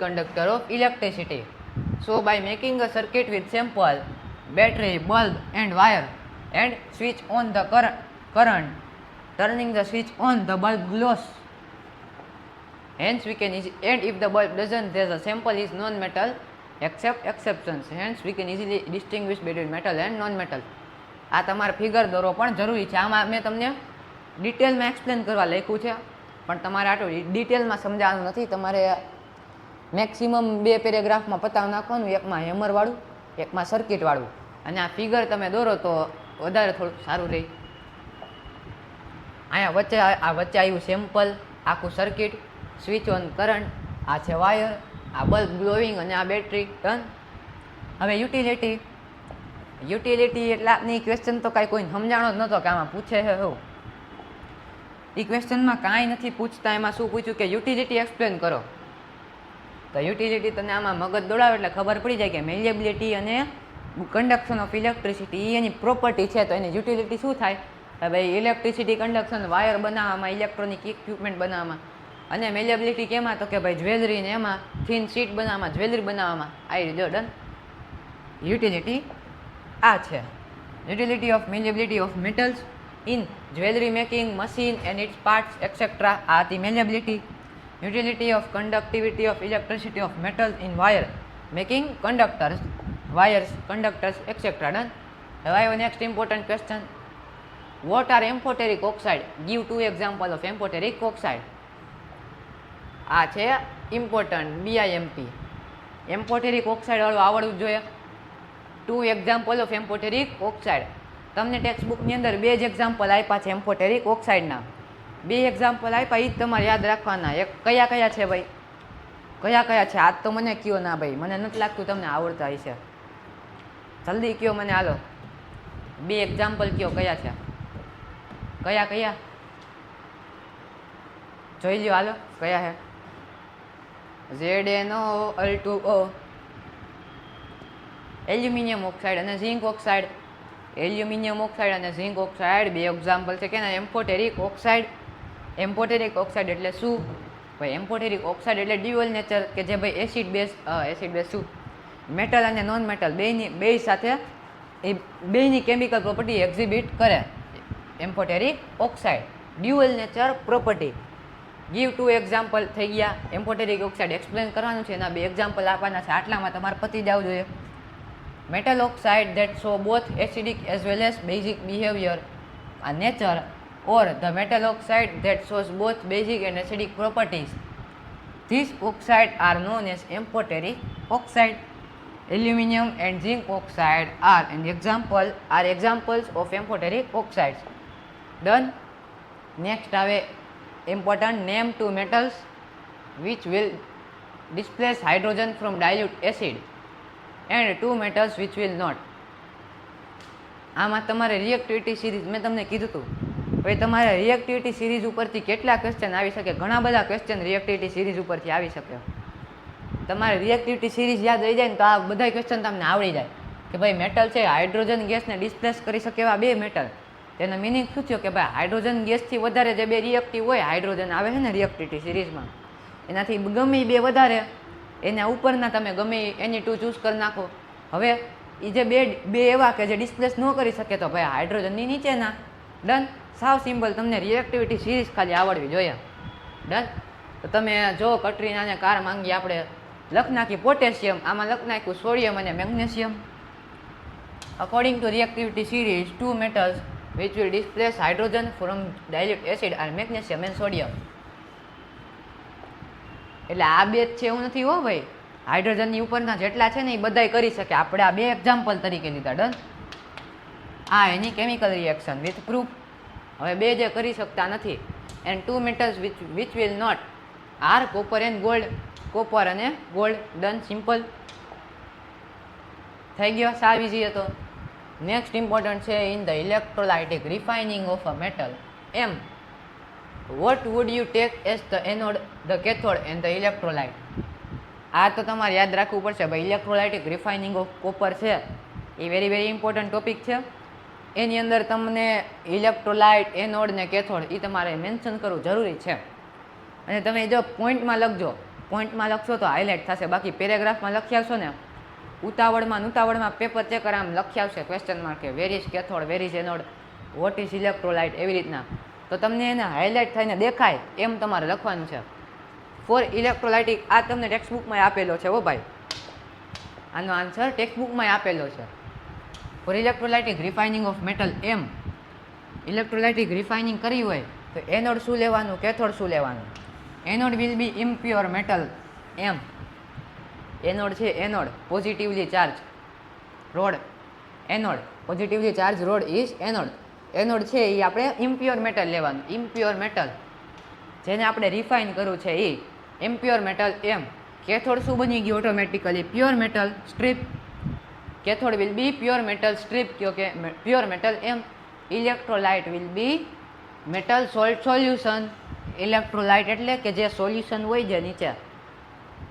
Speaker 2: conductor of electricity. So by making a circuit with sample, battery, bulb and wire and switch on the current, turning the switch on, the bulb glows. Hence we can and if the bulb doesn't, then the sample is non-metal except exceptions. Hence we can easily distinguish between metal and non-metal. આ તમારે figure દોરો પણ જરૂરી છે. આમાં મેં તમને ડિટેલમાં એક્સપ્લેન કરવા લખ્યું છે, પણ તમારે આટલું ડિટેલમાં સમજાવવાનું નથી. તમારે મેક્સિમમ 2 પેરેગ્રાફમાં પતાવી નાખવાનું, એકમાં હેમરવાળું, એકમાં સર્કિટવાળું. અને આ ફિગર તમે દોરો તો વધારે થોડું સારું રહે. અહીંયા વચ્ચે આવ્યું સેમ્પલ, આખું સર્કિટ, સ્વિચ ઓન કરંટ, આ છે વાયર, આ બલ્બ ગ્લોઈંગ અને આ બેટરી. ડન. હવે યુટિલિટી એટલાની ક્વેશ્ચન તો કાંઈ કોઈ સમજાણો જ નહોતો કે આમાં પૂછે છે એવું. એ ક્વેશ્ચનમાં કાંઈ નથી પૂછતા. એમાં શું પૂછ્યું કે યુટિલિટી એક્સપ્લેન કરો. તો યુટિલિટી તને આમાં મગજ દોડાવે એટલે ખબર પડી જાય કે મેલિએબિલિટી અને conduction of electricity any property છે. તો એની યુટિલિટી શું થાય? ભાઈ ઇલેક્ટ્રિસિટી કન્ડક્શન, વાયર બનાવવામાં, ઇલેક્ટ્રોનિક ઇક્વિપમેન્ટ બનાવવામાં. અને મેલેબિલિટી કેમાં તો કે ભાઈ જ્વેલરી ને એમાં થીન શીટ બનાવવામાં જ્વેલરી બનાવવામાં આવી રીતે ડન. યુટિલિટી આ છે utility of malleability of metals in jewellery making machine and its parts etcetera. આ હતી malleability. Utility of conductivity of electricity of metals in wire making conductors wires conductors etcetera done. હવે આવ્યો next important question. What are amphoteric oxide? Give 2 example of amphoteric oxide. આ છે important BIMP. એમ્ફોટેરિક oxide વાળું આવડવું જોઈએ. 2 example of amphoteric oxide. તમને text બુકની અંદર 2 જ એક્ઝામ્પલ આપ્યા છે એમ્ફોટેરિક ઓક્સાઇડના. 2 એક્ઝામ્પલ આપ્યા એ જ તમારે યાદ રાખવાના. એક કયા કયા છે ભાઈ? કયા કયા છે? આજ તો મને કયો ના ભાઈ, મને નથી લાગતું તમને આવડતા હશે. જલ્દી કયો મને, હાલો 2 એક્ઝામ્પલ કયો કયા છે? કયા કયા જોઈ લ્યો, હાલો કયા છે? ZnO એલ્યુમિનિયમ ઓક્સાઇડ અને ઝિંક ઓક્સાઇડ. એલ્યુમિનિયમ ઓક્સાઇડ અને ઝિંક ઓક્સાઇડ 2 એક્ઝામ્પલ છે કે ના એમ્ફોટેરિક ઓક્સાઇડ. એમ્ફોટેરિક ઓક્સાઇડ એટલે શું ભાઈ? એમ્ફોટેરિક ઓક્સાઇડ એટલે ડ્યુઅલ નેચર કે જે ભાઈ એસિડ બેઝ શું મેટલ અને નોન મેટલ બે સાથે એ બેની કેમિકલ પ્રોપર્ટી એક્ઝિબિટ કરે. Amphoteric oxide dual nature property. Give 2 example થઈ ગયા. એમ્ફોટેરિક ઓક્સાઇડ એક્સપ્લેન કરવાનું છે, એના 2 એક્ઝામ્પલ આપવાના છે. આટલામાં તમારે પતી જવું જોઈએ. metal oxide that show both acidic as well as basic behavior and nature, or the metal oxide that shows both basic and acidic properties. These oxides are known as amphoteric oxide. Aluminium and zinc oxide are examples of amphoteric oxides. Done. Next આવે important name 2 metals which will displace hydrogen from dilute acid and 2 metals which will not. આમાં તમારે reactivity series મેં તમને કીધું હતું. હવે તમારે reactivity series ઉપરથી કેટલા ક્વેશ્ચન આવી શકે? ઘણા બધા ક્વેશ્ચન રિએક્ટિવિટી સિરીઝ ઉપરથી આવી શકે. તમારે રિએક્ટિવિટી સિરીઝ યાદ રહી જાય ને તો આ બધા ક્વેશ્ચન તમને આવડી જાય કે ભાઈ મેટલ છે હાઇડ્રોજન ગેસને ડિસ્પ્લેસ કરી શકે એવા 2 મેટલ. તેનો મિનિંગ શું થયો કે ભાઈ હાઇડ્રોજન ગેસથી વધારે જે 2 રિએક્ટિવ હોય હાઇડ્રોજન આવે છે ને રિએક્ટિવિટી સિરીઝમાં, એનાથી ગમે 2 વધારે એના ઉપરના તમે ગમે એની 2 ચૂઝ કરી નાખો. હવે એ જે બે એવા કે જે ડિસ્પ્લેસ ન કરી શકે તો ભાઈ હાઇડ્રોજનની નીચેના. ડન. સાવ સિમ્પલ, તમને રિએક્ટિવિટી સિરીઝ ખાલી આવડવી જોઈએ. ડન. તો તમે જો કટરીનાને કાર માંગી આપણે લખ નાખી પોટેશિયમ, આમાં લખ નાખ્યું સોડિયમ અને magnesium. According to reactivity series 2 metals which will displace hydrogen from dilute acid are magnesium and sodium. એટલે આ 2 જ છે એવું નથી હો ભાઈ. હાઇડ્રોજનની ઉપરના જેટલા છે ને એ બધાય કરી શકે. આપણે આ 2 એક્ઝામ્પલ તરીકે લીધા. ડન. આ એની કેમિકલ રિએક્શન વિથ પ્રૂફ. હવે 2 જે કરી શકતા નથી and 2 metals which will not are copper and gold. Copper અને ગોલ્ડ. ડન. સિમ્પલ થઈ ગયો. સાવ ઇઝી હતો. નેક્સ્ટ ઇમ્પોર્ટન્ટ છે in the electrolytic refining of a metal M what would you take as the anode, the cathode and the electrolyte? આ તો તમારે યાદ રાખવું પડશે ભાઈ. ઇલેક્ટ્રોલાઇટિક રિફાઇનિંગ ઓફ કોપર છે એ વેરી ઇમ્પોર્ટન્ટ ટોપિક છે. એની અંદર તમને ઇલેક્ટ્રોલાઇટ એનોડ ને કેથોડ એ તમારે મેન્શન કરવું જરૂરી છે. અને તમે જો પોઈન્ટમાં લખજો, પોઈન્ટમાં લખશો તો હાઇલાઇટ થશે. બાકી પેરેગ્રાફમાં લખી આવશો ને ઉતાવળમાં પેપર ચેકર આમ લખી આવશે ક્વેશ્ચન માર્ક કે where is cathode, where is anode, what is electrolyte, એવી રીતના. તો તમને એને હાઇલાઇટ થઈને દેખાય એમ તમારે લખવાનું છે. ફોર ઇલેક્ટ્રોલાઇટિક આ તમને ટેક્સ્ટ બુકમાં આપેલો છે હો ભાઈ. આનો આન્સર ટેક્સ્ટ બુકમાં આપેલો છે. For electrolytic refining of metal એમ ઇલેક્ટ્રોલાઇટિક રિફાઇનિંગ કરવી હોય તો એનોડ શું લેવાનું, કેથોડ શું લેવાનું? Anode will be impure metal એમ. એનોડ છે anode positively charge rod. Anode positively charge rod is anode. Anode છે એ આપણે ઇમ્પ્યોર મેટલ લેવાનું. ઇમ્પ્યોર મેટલ જેને આપણે રિફાઇન કરવું છે એ ઇમ્પ્યોર મેટલ એમ. કેથોડ શું બની ગયું automatically? Pure metal strip. Cathode will be pure metal strip કયો કે pure metal M. Electrolyte will be metal salt solution. Electrolyte એટલે કે જે સોલ્યુશન હોય જે નીચે.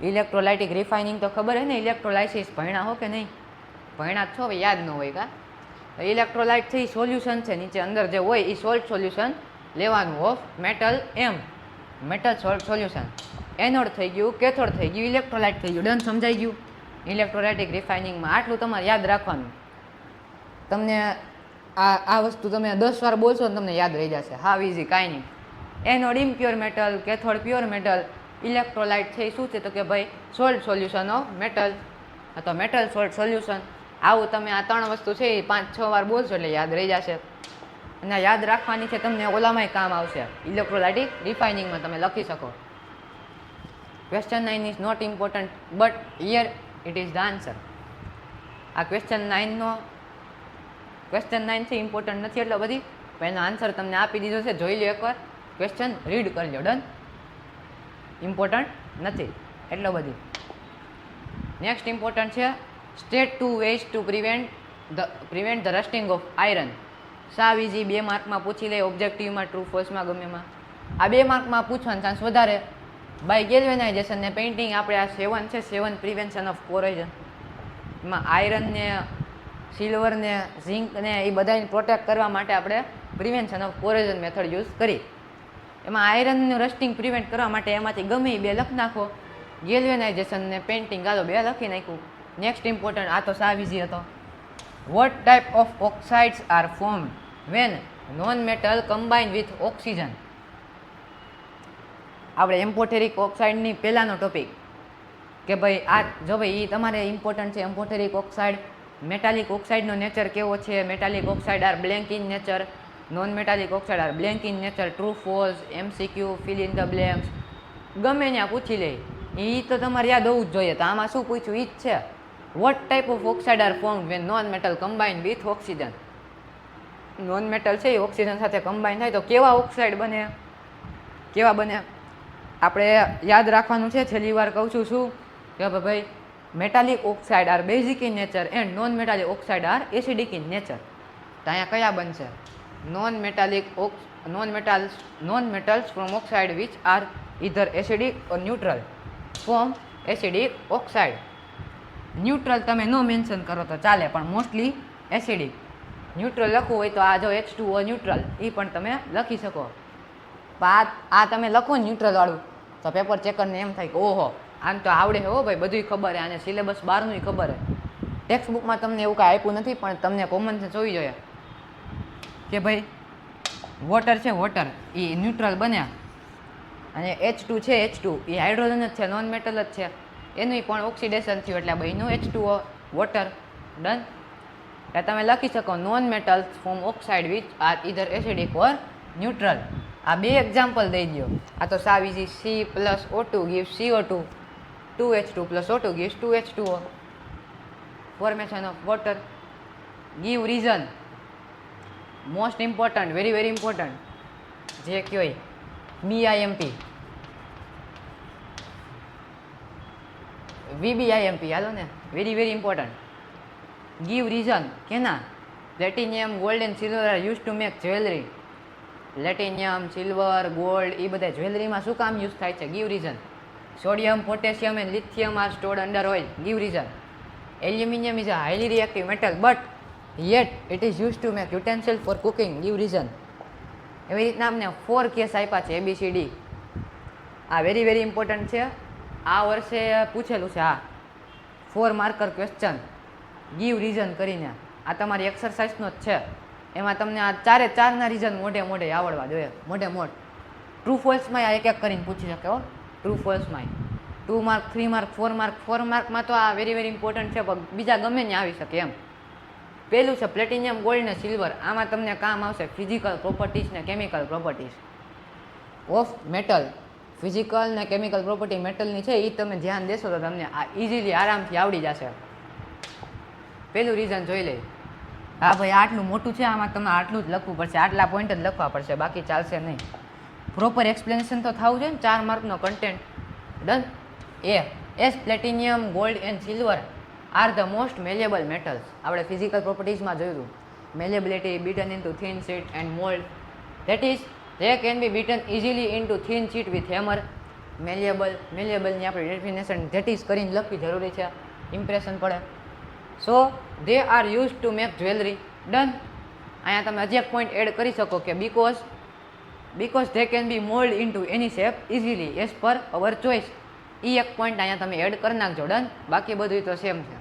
Speaker 2: ઇલેક્ટ્રોલાઇટિક રિફાઇનિંગ તો ખબર હે ને, ઇલેક્ટ્રોલાઇસિસ ભણ્યા હો કે નહીં? ભણ્યા છો હવે યાદ ન હોય કા? ઇલેક્ટ્રોલાઇટ થી સોલ્યુશન છે નીચે અંદર જે હોય એ સોલ્ટ સોલ્યુશન લેવાનું of metal M. Metal salt solution. Anode થઈ ગયું, કેથોડ થઈ ગયું, ઇલેક્ટ્રોલાઇટ થઈ ગયું. ડન, સમજાઈ ગયું. ઇલેક્ટ્રોલાઇટિક રિફાઇનિંગમાં આટલું તમારે યાદ રાખવાનું. તમને આ વસ્તુ તમે 10 વાર બોલશો ને તમને યાદ રહી જશે. હાવ ઇઝી, કાંઈ નહીં. Anode impure metal, cathode pure metal, electrolyte છે એ શું છે તો કે ભાઈ સોલ્ટ સોલ્યુશન ઓફ મેટલ, તો મેટલ સોલ્ટ સોલ્યુશન. આવું તમે આ 3 વસ્તુ છે એ 5-6 વાર બોલશો એટલે યાદ રહી જશે. અને યાદ રાખવાની છે તમને ઓલામાંય કામ આવશે. ઇલેક્ટ્રોલાઇટિક રિફાઇનિંગમાં તમે લખી શકો. Question 9 is not important but here it is the answer. આ ક્વેશ્ચન 9 છે ઇમ્પોર્ટન્ટ નથી એટલો બધી, પણ એનો આન્સર તમને આપી દીધો છે. જોઈ લો એકવાર, ક્વેશ્ચન રીડ કરી લો. ડન, ઇમ્પોર્ટન્ટ નથી એટલો બધી. નેક્સ્ટ ઇમ્પોર્ટન્ટ છે state 2 ways to prevent the rusting of iron. સાવ ઇઝી, 2 માર્કમાં પૂછી લે, ઓબ્જેક્ટિવમાં, ટ્રુ ફોલ્સમાં, ગમેમાં. આ 2 માર્કમાં પૂછવાનો ચાન્સ વધારે. બાય ગેલ્વેનાઇઝેશન ને પેઇન્ટિંગ આપણે આ 7 છે, 7 પ્રિવેન્શન ઓફ કોરોઝન. એમાં આયરન ને, સિલ્વર ને, ઝિંક ને એ બધાને પ્રોટેક્ટ કરવા માટે આપણે prevention of corrosion method use કરી. એમાં આયરનનું રસ્ટિંગ પ્રિવેન્ટ કરવા માટે એમાંથી ગમે એ 2 લખી નાખો. ગેલ્વેનાઇઝેશન ને પેઇન્ટિંગ હાલો 2 લખી નાખ્યું. નેક્સ્ટ ઇમ્પોર્ટન્ટ, આ તો સાવ ઇઝી હતો. What type of oxides are formed when non metal combine with oxygen. આપણે એમ્ફોટેરિક ઓક્સાઇડની પહેલાંનો ટોપિક કે ભાઈ આ જો ભાઈ એ તમારે ઇમ્પોર્ટન્ટ છે. એમ્ફોટેરિક ઓક્સાઇડ, મેટાલિક ઓક્સાઇડનો નેચર કેવો છે? Metallic oxide are blank in nature, non metallic oxide are blank in nature, true false, MCQ, fill in the blanks, ગમે ત્યાં પૂછી લે. એ તો તમારે યાદ હોવું જ જોઈએ. તો આમાં શું પૂછ્યું એ જ છે. What type of oxide are formed when non metal combine with oxygen. Non metal છે એ ઓક્સિજન સાથે કમ્બાઇન થાય તો કેવા ઓક્સાઇડ બને, કેવા બને? આપણે યાદ રાખવાનું છે. છેલ્લી વાર કહું છું શું કે ભાઈ metallic oxide are basic in nature and non metallic oxide are acidic in nature. તો અહીંયા કયા બનશે? Non metals from oxide which are either acidic or neutral form acidic oxide. Neutral તમે નો મેન્શન કરો તો ચાલે, પણ મોસ્ટલી એસિડિક. ન્યુટ્રલ લખવું હોય તો આ જો H2O ન્યુટ્રલ એ પણ તમે લખી શકો. આ તમે લખો ન્યુટ્રલવાળું તો પેપર ચેકરને એમ થાય કે ઓહો આમ તો આવડે હો ભાઈ, બધુંય ખબર હે, આને સિલેબસ 12નું ખબર હે. ટેક્સ્ટ બુકમાં તમને એવું કાંઈ આપ્યું નથી, પણ તમને કોમન સેન્સ હોવી જોઈએ કે ભાઈ વોટર છે, વોટર એ ન્યુટ્રલ બન્યા, અને H2 છે, H2 એ હાઇડ્રોજન જ છે, નોન મેટલ જ છે, એનું પણ ઓક્સિડેશન થયું એટલે બન્યું H2O વોટર. ડન. એટલે તમે લખી શકો non metals form oxide which are either acidic or neutral. આ 2 એક્ઝામ્પલ દઈ દો. આ તો સાવ easy. C plus O2 gives CO2, 2H2 plus O2 gives 2H2O. Formation of water. Give reason. Most important, very very important. જે કહેવાય BIMP, VBIMP હાલો ને, very very important. Give reason કેના? Platinum, gold and silver are use to make jewellery. Platinum, silver, gold એ બધા જ્વેલરીમાં શું કામ યુઝ થાય છે? Give reason. Sodium, potassium and lithium are stored under oil. Give reason. Aluminium is a highly reactive metal but yet it is used to make utensil for cooking. Give reason. એવી રીતના અમને 4 case આપ્યા છે ABCD. આ very very important છે. આ વર્ષે પૂછેલું છે. આ 4 માર્કર ક્વેશ્ચન ગીવ રીઝન કરીને. આ તમારી એક્સરસાઇઝનો જ છે. એમાં તમને આ 4 રીઝન મોઢે મોઢે આવડવા જોઈએ. મોઢે મોઢ. ટ્રુ ફોલ્સમાં આ એક એક કરીને પૂછી શકે હો. ટ્રુ ફોલ્સમાં 2 માર્ક, 3 માર્ક, 4 માર્ક. 4 માર્કમાં તો આ વેરી વેરી ઇમ્પોર્ટન્ટ છે, પણ બીજા ગમે ને આવી શકે એમ. પહેલું છે પ્લેટિનિયમ, ગોલ્ડ ને સિલ્વર. આમાં તમને કામ આવશે ફિઝિકલ પ્રોપર્ટીઝ ને chemical properties of metal. Physical ને કેમિકલ પ્રોપર્ટી મેટલની છે એ તમે ધ્યાન દેશો તો તમને આ ઇઝીલી આરામથી આવડી જશે. પહેલું રીઝન જોઈ લે. હા ભાઈ આટલું મોટું છે, આમાં તમે આટલું જ લખવું પડશે, આટલા પોઈન્ટ જ લખવા પડશે, બાકી ચાલશે નહીં. પ્રોપર એક્સપ્લેનેશન તો થવું જોઈએ ને 4 માર્કનો content. Done. As platinum, gold and silver are the most malleable metals. આપણે ફિઝિકલ પ્રોપર્ટીઝમાં જોયું malleability, beaten into thin sheet and mould. That is they can be beaten easily into thin sheet with hammer. મેલેબલની આપણે definition that is કરીને લખવી જરૂરી છે, impression પડે. So they are use to make jewellery. Done. અહીંયા તમે હજી એક પોઈન્ટ એડ કરી શકો કે because because they can be molded into any shape easily as per our choice. એ એક પોઈન્ટ અહીંયા તમે એડ કરી નાખજો. ડન. બાકી બધું તો સેમ છે.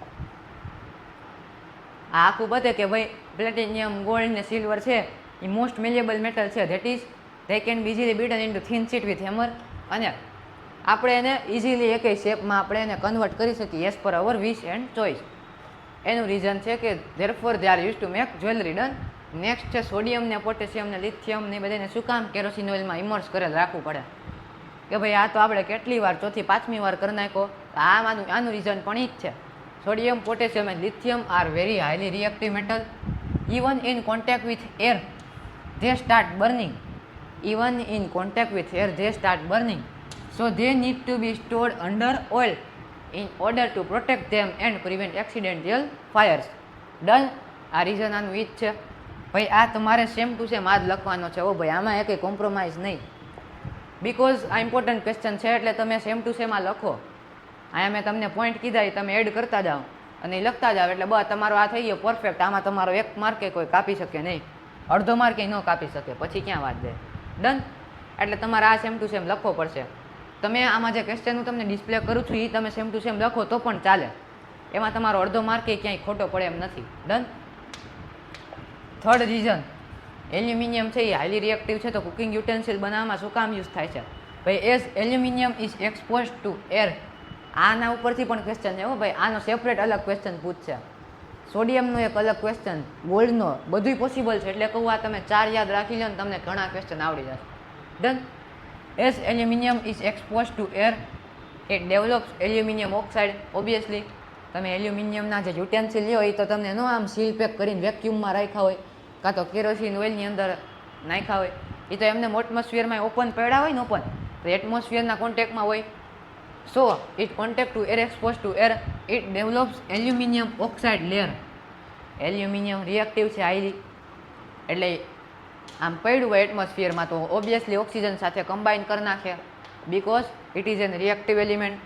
Speaker 2: આ આખું બતે કે ભાઈ પ્લેટિનિયમ, ગોલ્ડ ને સિલ્વર છે એ મોસ્ટ મેલેબલ મેટલ છે. That is they can be easily beaten into thin sheet with hammer, અને આપણે એને ઇઝીલી એકેય શેપમાં આપણે એને કન્વર્ટ કરી શકીએ as per our wish and choice. એનું રીઝન છે કે therefore they are use to make jewellery. Done. Next છે સોડિયમ ને પોટેશિયમ ને લિથિયમ ને બધાને શું કામ કેરોસીન ઓઇલમાં ઇમર્સ કરેલ રાખવું પડે કે ભાઈ આ તો આપણે કેટલી વાર, ચોથી પાંચમી વાર કરી નાખો. આનું રીઝન પણ એ જ છે. Sodium, potassium and lithium are very highly reactive metal. Even in contact with air they start burning. Even in contact with air they start burning. So they need to be stored under oil in order to protect them and prevent accidental fires. Done. આ reason આનું ઈ જ છે. ભાઈ આ તમારે same to same આ જ લખવાનો છે. ઓ ભાઈ આમાં એકેય કોમ્પ્રોમાઇઝ નહીં. બિકોઝ આ ઇમ્પોર્ટન્ટ ક્વેશ્ચન છે એટલે તમે સેમ ટુ સેમ આ લખો. અહીંયા મેં તમને પોઈન્ટ કીધા એ તમે એડ કરતા જાઓ અને એ લખતા જાઓ એટલે બસ તમારો આ થઈ ગયો પરફેક્ટ. આમાં તમારો 1 માર્કે કોઈ કાપી શકે નહીં, અડધો માર્કે ન કાપી શકે, પછી ક્યાં વાત જાય. ડન. એટલે તમારે આ સેમ ટુ સેમ લખવો પડશે. તમે આમાં જે ક્વેશ્ચન હું તમને ડિસ્પ્લે કરું છું એ તમે સેમ ટુ સેમ લખો તો પણ ચાલે. એમાં તમારો અડધો માર્કે ક્યાંય ખોટો પડે એમ નથી. ડન. થર્ડ રીઝન, એલ્યુમિનિયમ છે એ હાઈલી રિએક્ટિવ છે તો કુકિંગ યુટેન્સિલ બનાવવામાં શું કામ યુઝ થાય છે? ભાઈ as aluminium is expose to air. આના ઉપરથી પણ ક્વેશ્ચન છે. હો ભાઈ આનો સેપરેટ અલગ ક્વેશ્ચન પૂછશે. સોડિયમનો એક અલગ ક્વેશ્ચન, ગોલ્ડનો, બધુંય પોસિબલ છે. એટલે કહું આ તમે 4 યાદ રાખી લો ને તમને ઘણા ક્વેશ્ચન આવડી જશે. Done. As aluminium is expose to air it develops aluminium oxide. Obviously તમે એલ્યુમિનિયમના જે યુટેન્સિલ લ્યો એ તો તમને નો આમ સીલ પેક કરીને વેક્યુમમાં રાખ્યા હોય કાં તો કેરોસીન ઓઇલની અંદર નાખ્યા હોય. એ તો એમને એટમોસ્ફિયરમાં ઓપન પડ્યા હોય ને ઓપન, તો એટમોસ્ફિયરના કોન્ટેક્ટમાં હોય. So it contact to air, expose to air, it develops aluminium oxide layer. Aluminium reactive છે હાઈલી, એટલે આમ પડ્યું હોય એટમોસ્ફિયરમાં તો ઓબ્વિયસલી ઓક્સિજન સાથે કમ્બાઈન કરી નાખે. Because it is an reactive element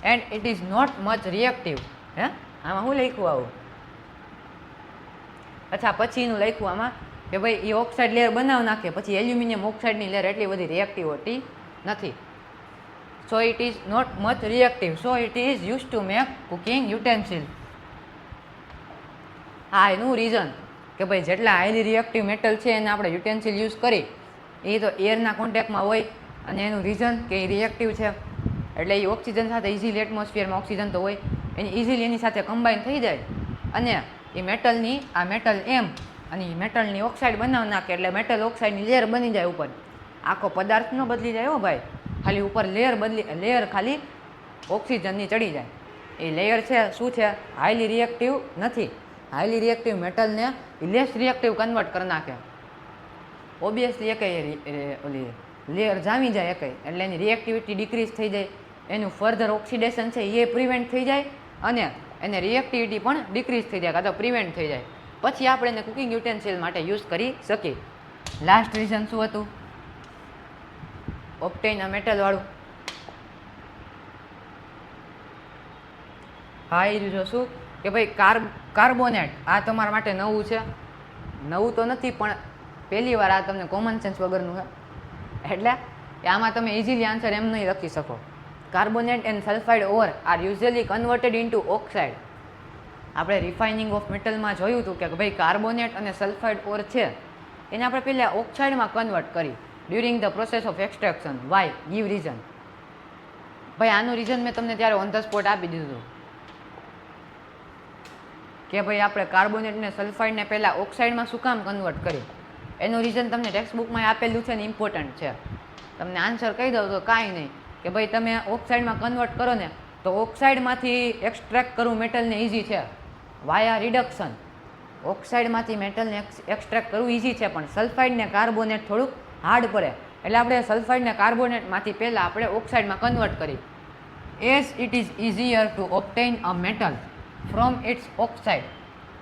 Speaker 2: and it is not much reactive. હે આમાં શું લખ્યું આવું? અચ્છા પછીનું લખ્યું આમાં કે ભાઈ એ ઓક્સાઇડ લેયર બનાવી નાખે પછી એલ્યુમિનિયમ ઓક્સાઇડની લેયર એટલી બધી રિએક્ટિવ હોતી નથી. So it is not much reactive. So it is used to make cooking utensil. હા એનું રીઝન કે ભાઈ જેટલા હાઈલી રિએક્ટિવ મેટલ છે એને આપણે યુટેન્સિલ યુઝ કરી એ તો એરના કોન્ટેક્ટમાં હોય અને એનું રીઝન કે એ રિએક્ટિવ છે એટલે એ ઓક્સિજન સાથે ઇઝીલી એટમોસ્ફિયરમાં ઓક્સિજન તો હોય એની ઇઝીલી એની સાથે કમ્બાઈન થઈ જાય અને એ મેટલની આ મેટલ એમ અને એ મેટલની ઓક્સાઇડ બનાવી નાખે એટલે મેટલ ઓક્સાઇડની લેયર બની જાય ઉપર. આખો પદાર્થ ન બદલી જાય હો ભાઈ, ખાલી ઉપર લેયર ખાલી ઓક્સિજનની ચડી જાય. એ લેયર છે શું છે? હાઈલી રિએક્ટિવ નથી. હાઈલી રિએક્ટિવ મેટલને લેસ રિએક્ટિવ કન્વર્ટ કરી નાખે. ઓબ્વિયસલી ઓલી લેયર જામી જાય એટલે એની રિએક્ટિવિટી ડિક્રીઝ થઈ જાય, એનું ફર્ધર ઓક્સિડેશન છે એ પ્રિવેન્ટ થઈ જાય અને એને રિએક્ટિવિટી પણ ડિક્રીઝ થઈ જાય કાં તો પ્રિવેન્ટ થઈ જાય. પછી આપણે એને કુકિંગ યુટેન્સિલ માટે યુઝ કરી શકીએ. લાસ્ટ રીઝન શું હતું? ઓપ્ટેન આ મેટલવાળું. હા એ રીઝન શું કે ભાઈ કાર્બોનેટ. આ તમારા માટે નવું છે, નવું તો નથી પણ પહેલી વાર આ તમને કોમન સેન્સ વગરનું છે એટલે આમાં તમે ઇઝીલી આન્સર એમ નહીં લખી શકો. Carbonate and sulphide or R usually converted into oxide. આપણે રિફાઇનિંગ ઓફ મેટલમાં જોયું હતું કે ભાઈ કાર્બોનેટ અને સલ્ફાઇડ ઓર છે એને આપણે પહેલાં ઓક્સાઇડમાં કન્વર્ટ કરી during the process of extraction. Why? Give reason. ભાઈ આનું રીઝન મેં તમને ત્યારે ઓન ધ સ્પોટ આપી દીધું કે ભાઈ આપણે કાર્બોનેટ ને સલ્ફાઇડને પહેલાં ઓક્સાઇડમાં શું કામ કન્વર્ટ કરી. એનું રીઝન તમને ટેક્સ્ટ બુકમાં આપેલું છે ને ઇમ્પોર્ટન્ટ છે. તમને આન્સર કહી દઉં તો કાંઈ નહીં કે ભાઈ તમે ઓક્સાઇડમાં કન્વર્ટ કરો ને તો ઓક્સાઇડમાંથી એક્સટ્રેક્ટ કરવું મેટલને ઇઝી છે વાયા રિડક્શન. ઓક્સાઇડમાંથી મેટલને એક્સટ્રેક્ટ કરવું ઇઝી છે પણ સલ્ફાઇડને કાર્બોનેટ થોડુંક હાર્ડ પડે એટલે આપણે સલ્ફાઇડને કાર્બોનેટમાંથી પહેલાં આપણે ઓક્સાઇડમાં કન્વર્ટ કરી. As it is easier to obtain a metal from its oxide,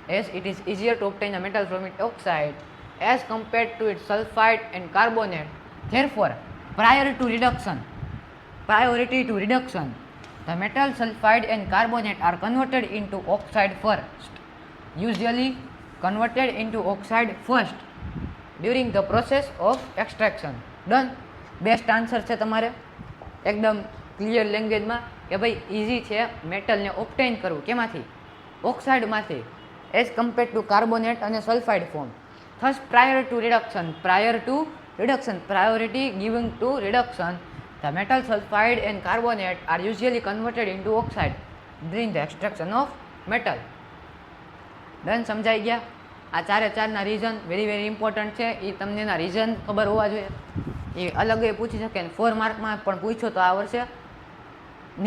Speaker 2: as it is easier to obtain a metal from its oxide as compared to its sulfide and carbonate. Therefore, priority to reduction, the metal sulfide and carbonate are converted into oxide first. Usually converted into oxide first. During the process of extraction. Done. Best answer છે તમારે એકદમ clear લેંગ્વેજમાં કે ભાઈ easy છે મેટલને obtain કરવું. કેમાંથી? ઓક્સાઇડમાંથી, એઝ કમ્પેર્ડ ટુ કાર્બોનેટ અને sulphide form. Thus prior to reduction, priority giving to reduction, the metal sulphide and carbonate are usually converted into oxide during the extraction of metal. Done. સમજાઈ ગયા? આ ચારે ચારના reason very important છે. એ તમને એના reason ખબર હોવા જોઈએ. એ અલગ એ પૂછી શકે ને 4 માર્કમાં પણ પૂછો તો આવડશે.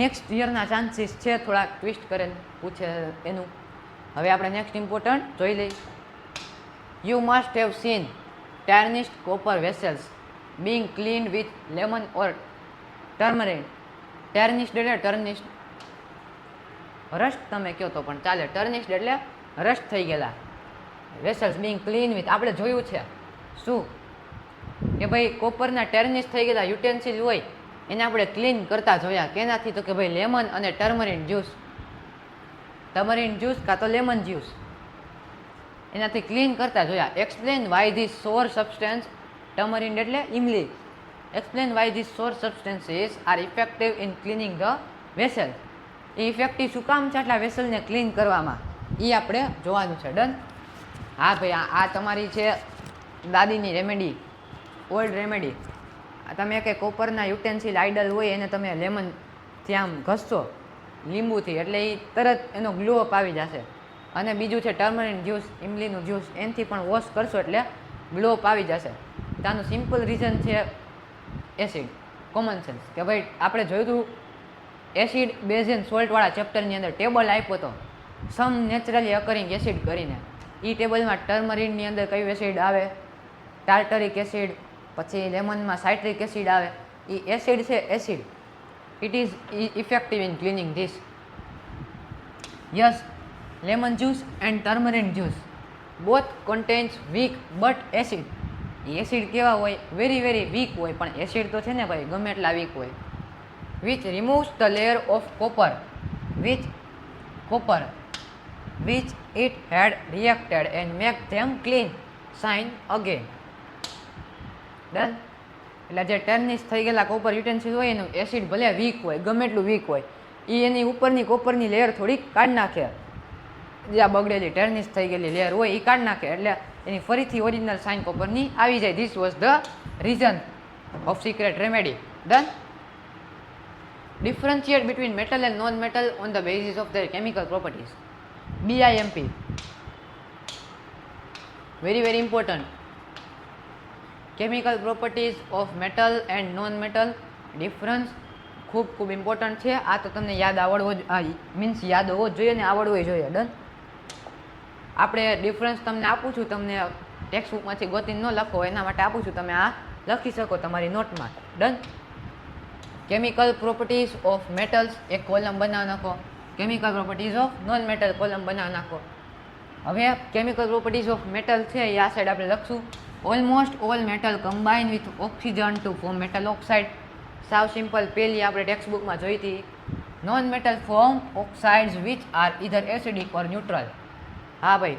Speaker 2: નેક્સ્ટ યરના ચાન્સીસ છે થોડાક ટ્વિસ્ટ કરેલ પૂછે એનું. હવે આપણે નેક્સ્ટ ઇમ્પોર્ટન્ટ જોઈ લઈએ. You must have seen tarnished copper vessels being cleaned with lemon or turmeric. tarnished એટલે ટર્નિશ્ડ, રસ્ટ તમે કહો તો પણ ચાલે. ટર્નિશ્ડ એટલે રસ્ટ થઈ ગયેલા. વેસલ્સ being clean with, આપણે જોયું છે શું કે ભાઈ કોપરના ટર્નિશ થઈ ગયેલા યુટેન્સિલ હોય એને આપણે ક્લીન કરતા જોયા. કેનાથી? તો કે ભાઈ લેમન અને ટર્મરિન જ્યુસ કાં તો લેમન જ્યુસ એનાથી ક્લીન કરતા જોયા. Explain why this sour substance, tamarind એટલે ઇમલી. Explain why this sour substances are effective in cleaning the vessel. એ ઇફેક્ટિવ શું કામ છે આટલા વેસલને ક્લીન કરવામાં, એ આપણે જોવાનું છે. ડન. હા ભાઈ, આ તમારી છે દાદીની રેમેડી, ઓલ્ડ રેમેડી. તમે કંઈ કોપરના યુટેન્સિલ આઈડલ હોય એને તમે લેમનથી આમ ઘસશો લીંબુથી એટલે એ તરત એનો ગ્લો અપ આવી જશે. અને બીજું છે ટર્મરિન જ્યુસ, ઇમલીનું જ્યુસ, એનાથી પણ વોશ કરશો એટલે ગ્લો અપ આવી જશે. તો આનું સિમ્પલ રીઝન છે એસિડ. કોમન સેન્સ કે ભાઈ આપણે જોયું હતું એસિડ બેઝ એન્ડ સોલ્ટવાળા ચેપ્ટરની અંદર ટેબલ આપ્યો હતો સમ નેચરલી અકરિંગ એસિડ કરીને. એ ટેબલમાં ટર્મરિનની અંદર કયું એસિડ આવે? Tartaric acid. પછી લેમનમાં સાઇટ્રિક એસિડ આવે. એ એસિડ છે acid. It is effective in cleaning this. Yes, lemon juice and turmeric juice both contains weak but acid. Acid કેવા હોય? વેરી વીક હોય. પણ એસિડ તો છે ને ભાઈ ગમે એટલા વીક હોય. which removes the layer of copper which it had reacted and make them clean shine again. Done. એટલે જે ટર્નિશ થઈ ગયેલા કોપર યુટેન્સિલ હોય એનું એસિડ ભલે વીક હોય, ગમે એટલું વીક હોય, એ એની ઉપરની કોપરની લેયર થોડીક કાઢી નાખે. જે આ બગડેલી ટર્નિશ થઈ ગયેલી લેયર હોય એ કાઢી નાખે એટલે એની ફરીથી ઓરિજિનલ સાઇન કોપરની આવી જાય. This was the reason of secret remedy. Done. Differentiate between metal and non metal on the basis of their chemical properties. BIMP very important. Chemical properties of metal and non metal difference ખૂબ important છે. આ તો તમને યાદ આવડવો જ means યાદ હોવો જ જોઈએ ને આવડવો જોઈએ. ડન. આપણે ડિફરન્સ તમને આપું છું, તમને ટેક્સ્ટ બુકમાંથી ગોતીને ન લખો એના માટે આપું છું, તમે આ લખી શકો તમારી નોટમાં. Done. Chemical properties of metals એક કોલમ બનાવી નાખો. Chemical properties of non metal column બનાવી નાખો. હવે કેમિકલ પ્રોપર્ટીઝ ઓફ મેટલ છે એ આ સાઈડ આપણે લખશું. Almost all metal combine with oxygen to form metal oxide. સાવ સિમ્પલ, પહેલી આપણે ટેક્સ્ટ બુકમાં જોઈ હતી. Non metal form oxides which are either acidic or neutral. હા ભાઈ,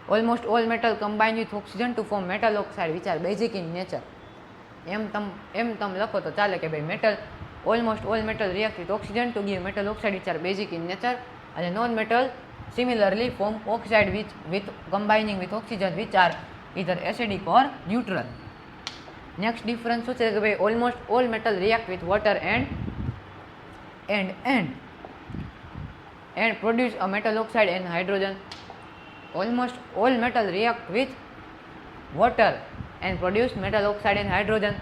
Speaker 2: almost all metal combine with oxygen to form metal oxide which are basic in nature. એમ તમે લખો તો ચાલે કે ભાઈ metal almost all metal react with oxygen to give metal oxide which are basic in nature. અને non metal similarly form oxide with combining with oxygen which are either acidic or neutral. Next difference શું છે કે ભાઈ almost all metal react with water and produce a metal oxide and hydrogen. Almost all metal react with water and produce metal oxide and hydrogen.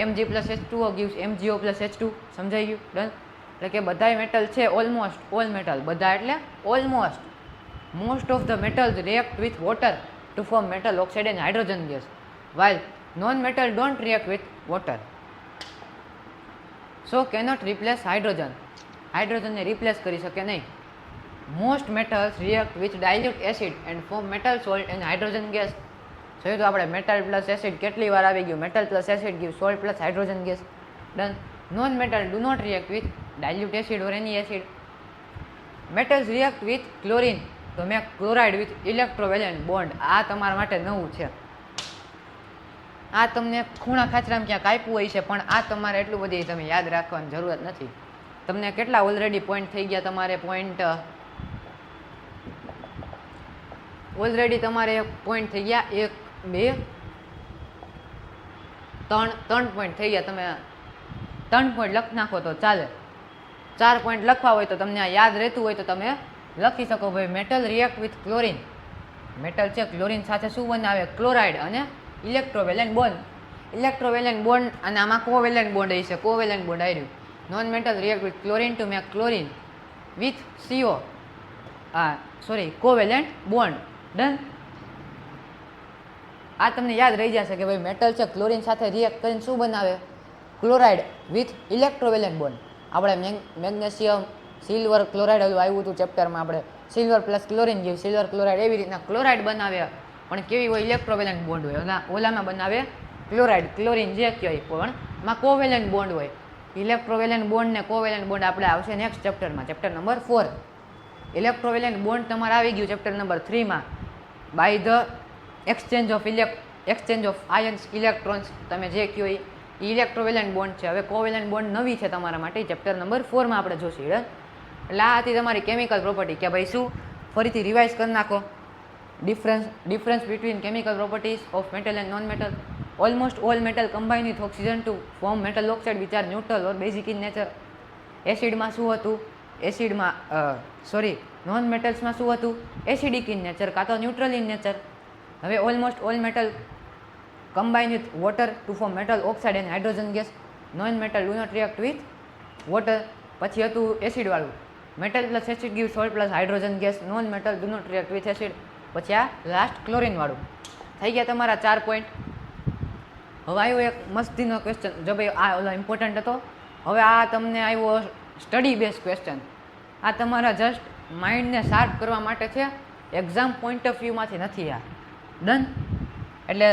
Speaker 2: Mg plus H2O gives MgO plus H2. સમજાઈ ગયું? Done. એટલે કે બધા metal છે almost all metal, બધા એટલે almost most of the metals react with water to form metal oxide and hydrogen gas, while non-metal don't react with water, so cannot replace hydrogen. હાઇડ્રોજનને replace કરી શકે નહીં. Most metals react with dilute acid and form metal salt and hydrogen gas. જોયું તો આપણે metal plus acid કેટલી વાર આવી ગયું? Metal plus acid give salt plus hydrogen gas. Done. Non metal do not react with dilute acid or any acid. Metals react with chlorine to make chloride with electrovalent bond. આ તમારા માટે નવું છે. આ તમને ખૂણા ખાચરામાં ક્યાંક આપ્યું હોય છે, પણ આ તમારે એટલું બધી તમે યાદ રાખવાની જરૂરત નથી. તમને કેટલા ઓલરેડી પોઈન્ટ થઈ ગયા? તમારે પોઈન્ટ ઓલરેડી તમારે પોઈન્ટ થઈ ગયા 1 2 3 પોઈન્ટ થઈ ગયા. તમે 3 પોઈન્ટ લખી નાખો તો ચાલે. 4 પોઈન્ટ લખવા હોય તો તમને આ યાદ રહેતું હોય તો તમે લખી શકો. ભાઈ metal react with chlorine. Metal છે ક્લોરિન સાથે શું બનાવે? ક્લોરાઇડ અને ઇલેક્ટ્રોવેલેન્ટ બોન્ડ. ઇલેક્ટ્રોવેલેન્ટ બોન્ડ અને આમાં કોવેલેન્ટ બોન્ડ હશે. કોવેલેન્ટ બોન્ડ આવ્યું. Non metal react with chlorine to make chlorine with CO. Covalent bond. Done. આ તમને યાદ રહી જશે કે ભાઈ મેટલ છે ક્લોરિન સાથે રિએક્ટ કરીને શું બનાવે? Chloride with electrovalent bond. આપણે મેગ્નેશિયમ સિલ્વર ક્લોરાઇડ આવ્યું હતું ચેપ્ટરમાં, આપણે સિલ્વર પ્લસ ક્લોરિન જેવું સિલ્વર ક્લોરાઇડ એવી રીતના ક્લોરાઇડ બનાવે, પણ કેવી હોય? ઇલેક્ટ્રોવેલેન્ટ બોન્ડ હોય. ઓલામાં બનાવે ક્લોરાઇડ, ક્લોરિન જે કહેવાય, પણ એમાં કોવેલેન્ટ બોન્ડ હોય. ઇલેક્ટ્રોવેલેન્ટ બોન્ડ ને કોવેલેન્ટ બોન્ડ આપણે આવશે નેક્સ્ટ ચેપ્ટરમાં, ચેપ્ટર નંબર 4. ઇલેક્ટ્રોવેલેન્ટ બોન્ડ તમારે આવી ગયું ચેપ્ટર નંબર 3માં. By the exchange of ions electrons, તમે જે કહો એ ઇલેક્ટ્રોવેલેન્ટ બોન્ડ છે. હવે કોવેલેન્ટ બોન્ડ નવી છે તમારા માટે, ચેપ્ટર નંબર 4માં આપણે જોશું. એટલે આ હતી તમારી કેમિકલ પ્રોપર્ટી. કે ભાઈ શું ફરીથી રિવાઇઝ કરી નાખો. Difference between chemical properties of metal and non metal. Almost all metal combine with oxygen to form metal oxide which are neutral or basic in nature. એસિડમાં શું હતું? નોન મેટલ્સમાં શું હતું? એસિડિક ઇન નેચર કાં તો neutral in nature. હવે almost all metal combine with water to form metal oxide and hydrogen gas. Non metal do not react with water. પછી હતું એસિડ વાળું. Metal plus acid gives salt plus hydrogen gas. Non metal do not react with acid. પછી આ last chlorine વાળું. થઈ ગયા તમારા 4 point. હવે આવ્યો એક મસ્તીનો ક્વેશ્ચન. જો ભાઈ આ ઓલો ઇમ્પોર્ટન્ટ હતો. હવે આ તમને આવ્યો સ્ટડી બેઝ ક્વેશ્ચન. આ તમારા જસ્ટ માઇન્ડને શાર્પ કરવા માટે છે, એક્ઝામ પોઈન્ટ ઓફ વ્યૂમાંથી નથી. આ ડન. એટલે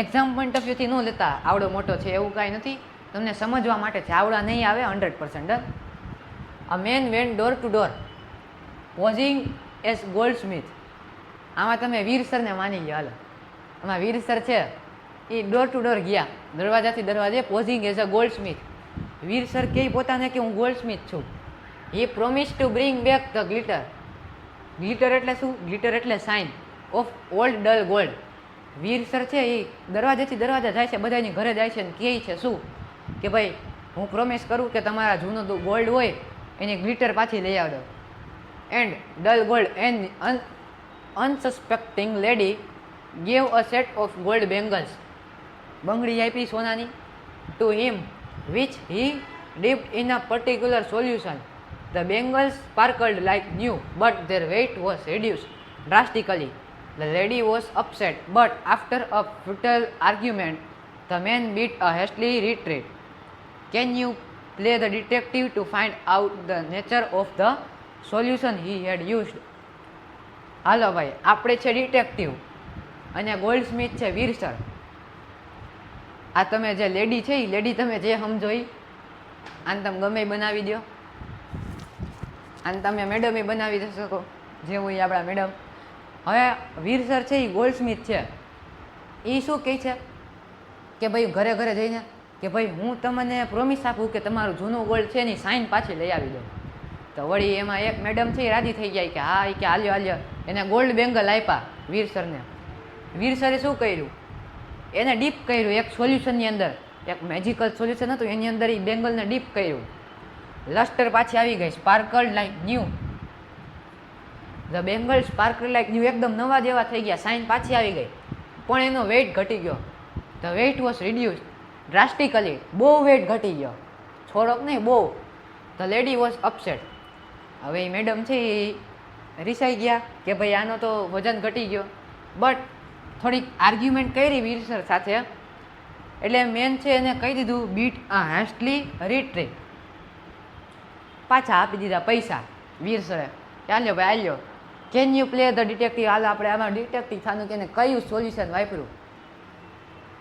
Speaker 2: એક્ઝામ પોઈન્ટ ઓફ વ્યૂથી ન લેતા આવડો મોટો છે એવું કાંઈ નથી, તમને સમજવા માટે છે. આવડા નહીં આવે 100%. A man went door to door posing as goldsmith. આમાં તમે વીર સરને માની ગયા. હાલો, આમાં વીર સર છે એ ડોર ટુ ડોર ગયા, દરવાજાથી દરવાજે, posing as a goldsmith. Veer sir કહે પોતાને કે હું ગોલ્ડ સ્મિથ છું. He promise to bring back the glitter. Glitter એટલે શું? ગ્લિટર એટલે shine of old dull gold. Veer sir છે એ દરવાજેથી દરવાજા જાય છે, બધાની ઘરે જાય છે ને કહે છે શું કે ભાઈ હું પ્રોમિસ કરું કે તમારા જૂનો ગોલ્ડ હોય એની ગ્લિટર પાછી લઈ આવડો. And dull gold and unsuspecting lady gave a set of gold bangles. બંગડી આપી સોનાની to him which he dipped in a particular solution. The bangles sparkled like new but their weight was reduced drastically. The lady was upset, but after a futile argument, the man beat a hasty retreat. Can you play the detective to find out the nature of the solution he had used? હાલો ભાઈ, આપણે છે detective અને gold Smith છે વીર sir. આ તમે જે lady છે એ lady તમે જે સમજો એ આને તમે ગમે બનાવી દો, આને તમે મેડમ એ બનાવી દઈ શકો, જે હોય આપણા મેડમ. હવે વીર સર છે એ ગોલ્ડ સ્મિથ છે. એ શું કહે છે કે ભાઈ ઘરે ઘરે જઈને કે ભાઈ હું તમને પ્રોમિસ આપું કે તમારું જૂનું ગોલ્ડ છે એની સાઇન પાછી લઈ આવી દો. તો વળી એમાં એક મેડમ છે એ રાજી થઈ જાય કે હા એ કે હાલ્યો. એને ગોલ્ડ બેંગલ આપ્યા વીર સરને. વીર સરે શું કર્યું? એને ડીપ કર્યું એક સોલ્યુશનની અંદર, એક મેજિકલ સોલ્યુશન હતું એની અંદર એ બેંગલને ડીપ કર્યું. લસ્ટર પાછી આવી ગઈ, sparkled like new. The bangle sparkle like new, એકદમ નવા જેવા થઈ ગયા, સાઇન પાછી આવી ગઈ. પણ એનો વેઇટ ઘટી ગયો. The weight was reduce drastically. બહુ વેઇટ ઘટી ગયો, થોડોક નહીં બહુ. The lady was upset. હવે એ મેડમ છે એ રિસાઈ ગયા કે ભાઈ આનો તો વજન ઘટી ગયો. બટ થોડીક આર્ગ્યુમેન્ટ કરી વીર સર સાથે, એટલે મેન છે એને કહી દીધું બીટ આ હેસ્ટલી રિટ્રીટ. પાછા આપી દીધા પૈસા વીર સરે. ચાલ્યો ભાઈ હાલ્યો. Can you play the detective? હાલ આપણે આમાં ડિટેક્ટિવ થવાનું કે એને કયું સોલ્યુશન વાપર્યું.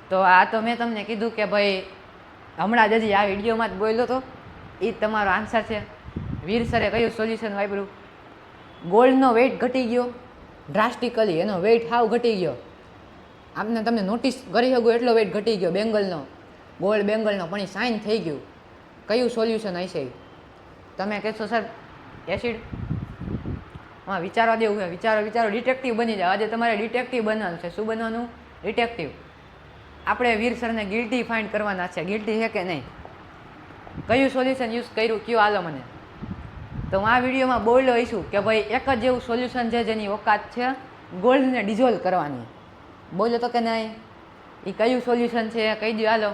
Speaker 2: તો આ તો મેં તમને કીધું કે ભાઈ હમણાં જ હજી આ વિડીયોમાં જ બોલ્યો હતો, એ તમારો આન્સર છે. વીર સરે કયું સોલ્યુશન વાપર્યું? ગોલ્ડનો વેઇટ ઘટી ગયો ડ્રાસ્ટિકલી, એનો વેઇટ હાવ ઘટી ગયો. આપને તમને નોટિસ કરી શકો એટલો વેટ ઘટી ગયો બેંગલનો, ગોલ્ડ બેંગલનો, પણ એ સાઇન થઈ ગયું. કયું સોલ્યુશન હશે? તમે કહેશો સર એસિડ. હા, વિચારવા દેવું છે. વિચારો ડિટેક્ટિવ બની જાઓ. આજે તમારે ડિટેક્ટિવ બનવાનું છે. શું બનવાનું? ડિટેક્ટિવ. આપણે વીર સરને ગિલ્ટી ફાઇન્ડ કરવાના છે. ગિલ્ટી છે કે નહીં, કયું સોલ્યુશન યુઝ કર્યું, કયો હાલો મને. તો હું આ વિડીયોમાં બોલ્યો હોઈશું કે ભાઈ એક જ એવું સોલ્યુશન છે જેની ઓકાત છે ગોલ્ડને ડિઝોલ્વ કરવાની. બોલો તો કે નહીં? એ કયું સોલ્યુશન છે એ કહી દો હાલો.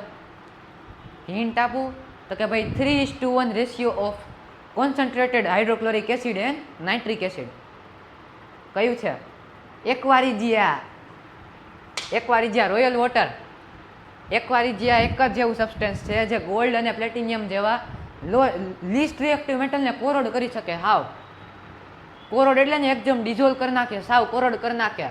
Speaker 2: હિન્ટ આપું તો કે ભાઈ 3:1 ratio of concentrated hydrochloric acid and nitric acid. કયું છે? એકવારિજિયા રોયલ વોટર. એકવારિજિયા એક જ જેવું સબસ્ટન્સ છે જે ગોલ્ડ અને પ્લેટિનિયમ જેવા લીસ્ટ રિએક્ટિવ મેટલને કોરોડ કરી શકે. હાવ કોરોડ એટલે ને એકદમ ડિઝોલ્વ કરી નાખે, સાવ કોરોડ કરી નાખે.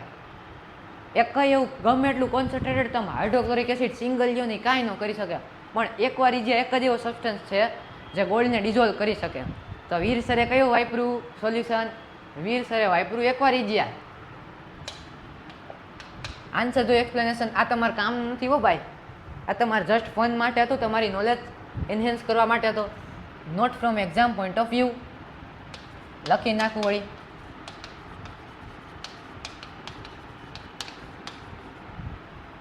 Speaker 2: એક કઈ એવું ગમે એટલું કોન્સન્ટ્રેટેડ તમે હાઇડ્રોક્લોરિક એસિડ સિંગલ લ્યો નહીં, કાંઈ ન કરી શકે. પણ એકવારિજિયા એક જ એવો સબસ્ટન્સ છે જે ગોલ્ડને ડિઝોલ્વ કરી શકે. તો વીર સરે કયું વાપર્યું સોલ્યુશન? વીર સરે વાપર્યું એકવારિજિયા. આન્સર જો એક્સપ્લેનેશન આ તમારું કામ નથી હો ભાઈ, આ તમારે જસ્ટ ફન માટે હતું, તમારી નોલેજ એન્હેન્સ કરવા માટે હતો, not from exam point of view. લખી નાખવું વળી.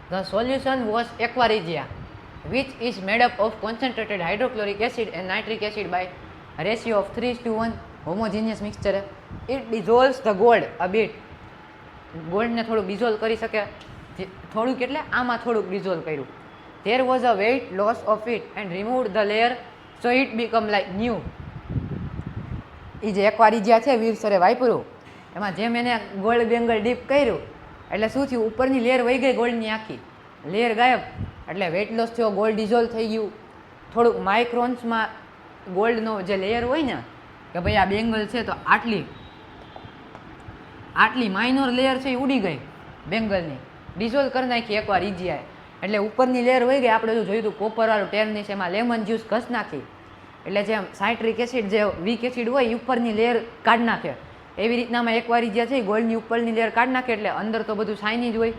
Speaker 2: The solution was aquarigia, which is made up of concentrated hydrochloric acid and nitric acid by a ratio of 3:1 homogeneous mixture. It dissolves the gold a bit. ગોલ્ડને થોડુંક dissolve કરી શકે, થોડુંક એટલે આમાં થોડુંક ડિઝોલ્વ કર્યું. There was a weight loss of it and removed the layer so it become like new. એ જે એકવારિજિયા છે વીર સરે વાપર્યું, એમાં જેમ એને ગોલ્ડ બેંગલ ડીપ કર્યું એટલે શું થયું, ઉપરની લેયર વહી ગઈ ગોલ્ડની, આખી લેયર ગાયબ. એટલે વેટ લોસ થયો, ગોલ્ડ ડિઝોલ્વ થઈ ગયું. થોડુંક માઇક્રોન્સમાં ગોલ્ડનો જે લેયર હોય ને કે ભાઈ આ બેંગલ છે તો આટલી માઇનોર લેયર છે એ ઉડી ગઈ બેંગલની, ડિઝોલ્વ કરી નાખી એકવારિજિયાએ. એટલે ઉપરની લેયર વહી ગઈ. આપણે જો જોયું હતું કોપરવાળું ટેર્નિશ, એમાં લેમન જ્યુસ ઘસ નાખી એટલે જેમ સાઇટ્રિક એસિડ જે વીક એસિડ હોય એ ઉપરની લેયર કાઢી નાખે, એવી રીતનામાં એકવારિજિયા છે ગોલ્ડની ઉપરની લેયર કાઢી નાખે. એટલે અંદર તો બધું સાઇની જ હોય,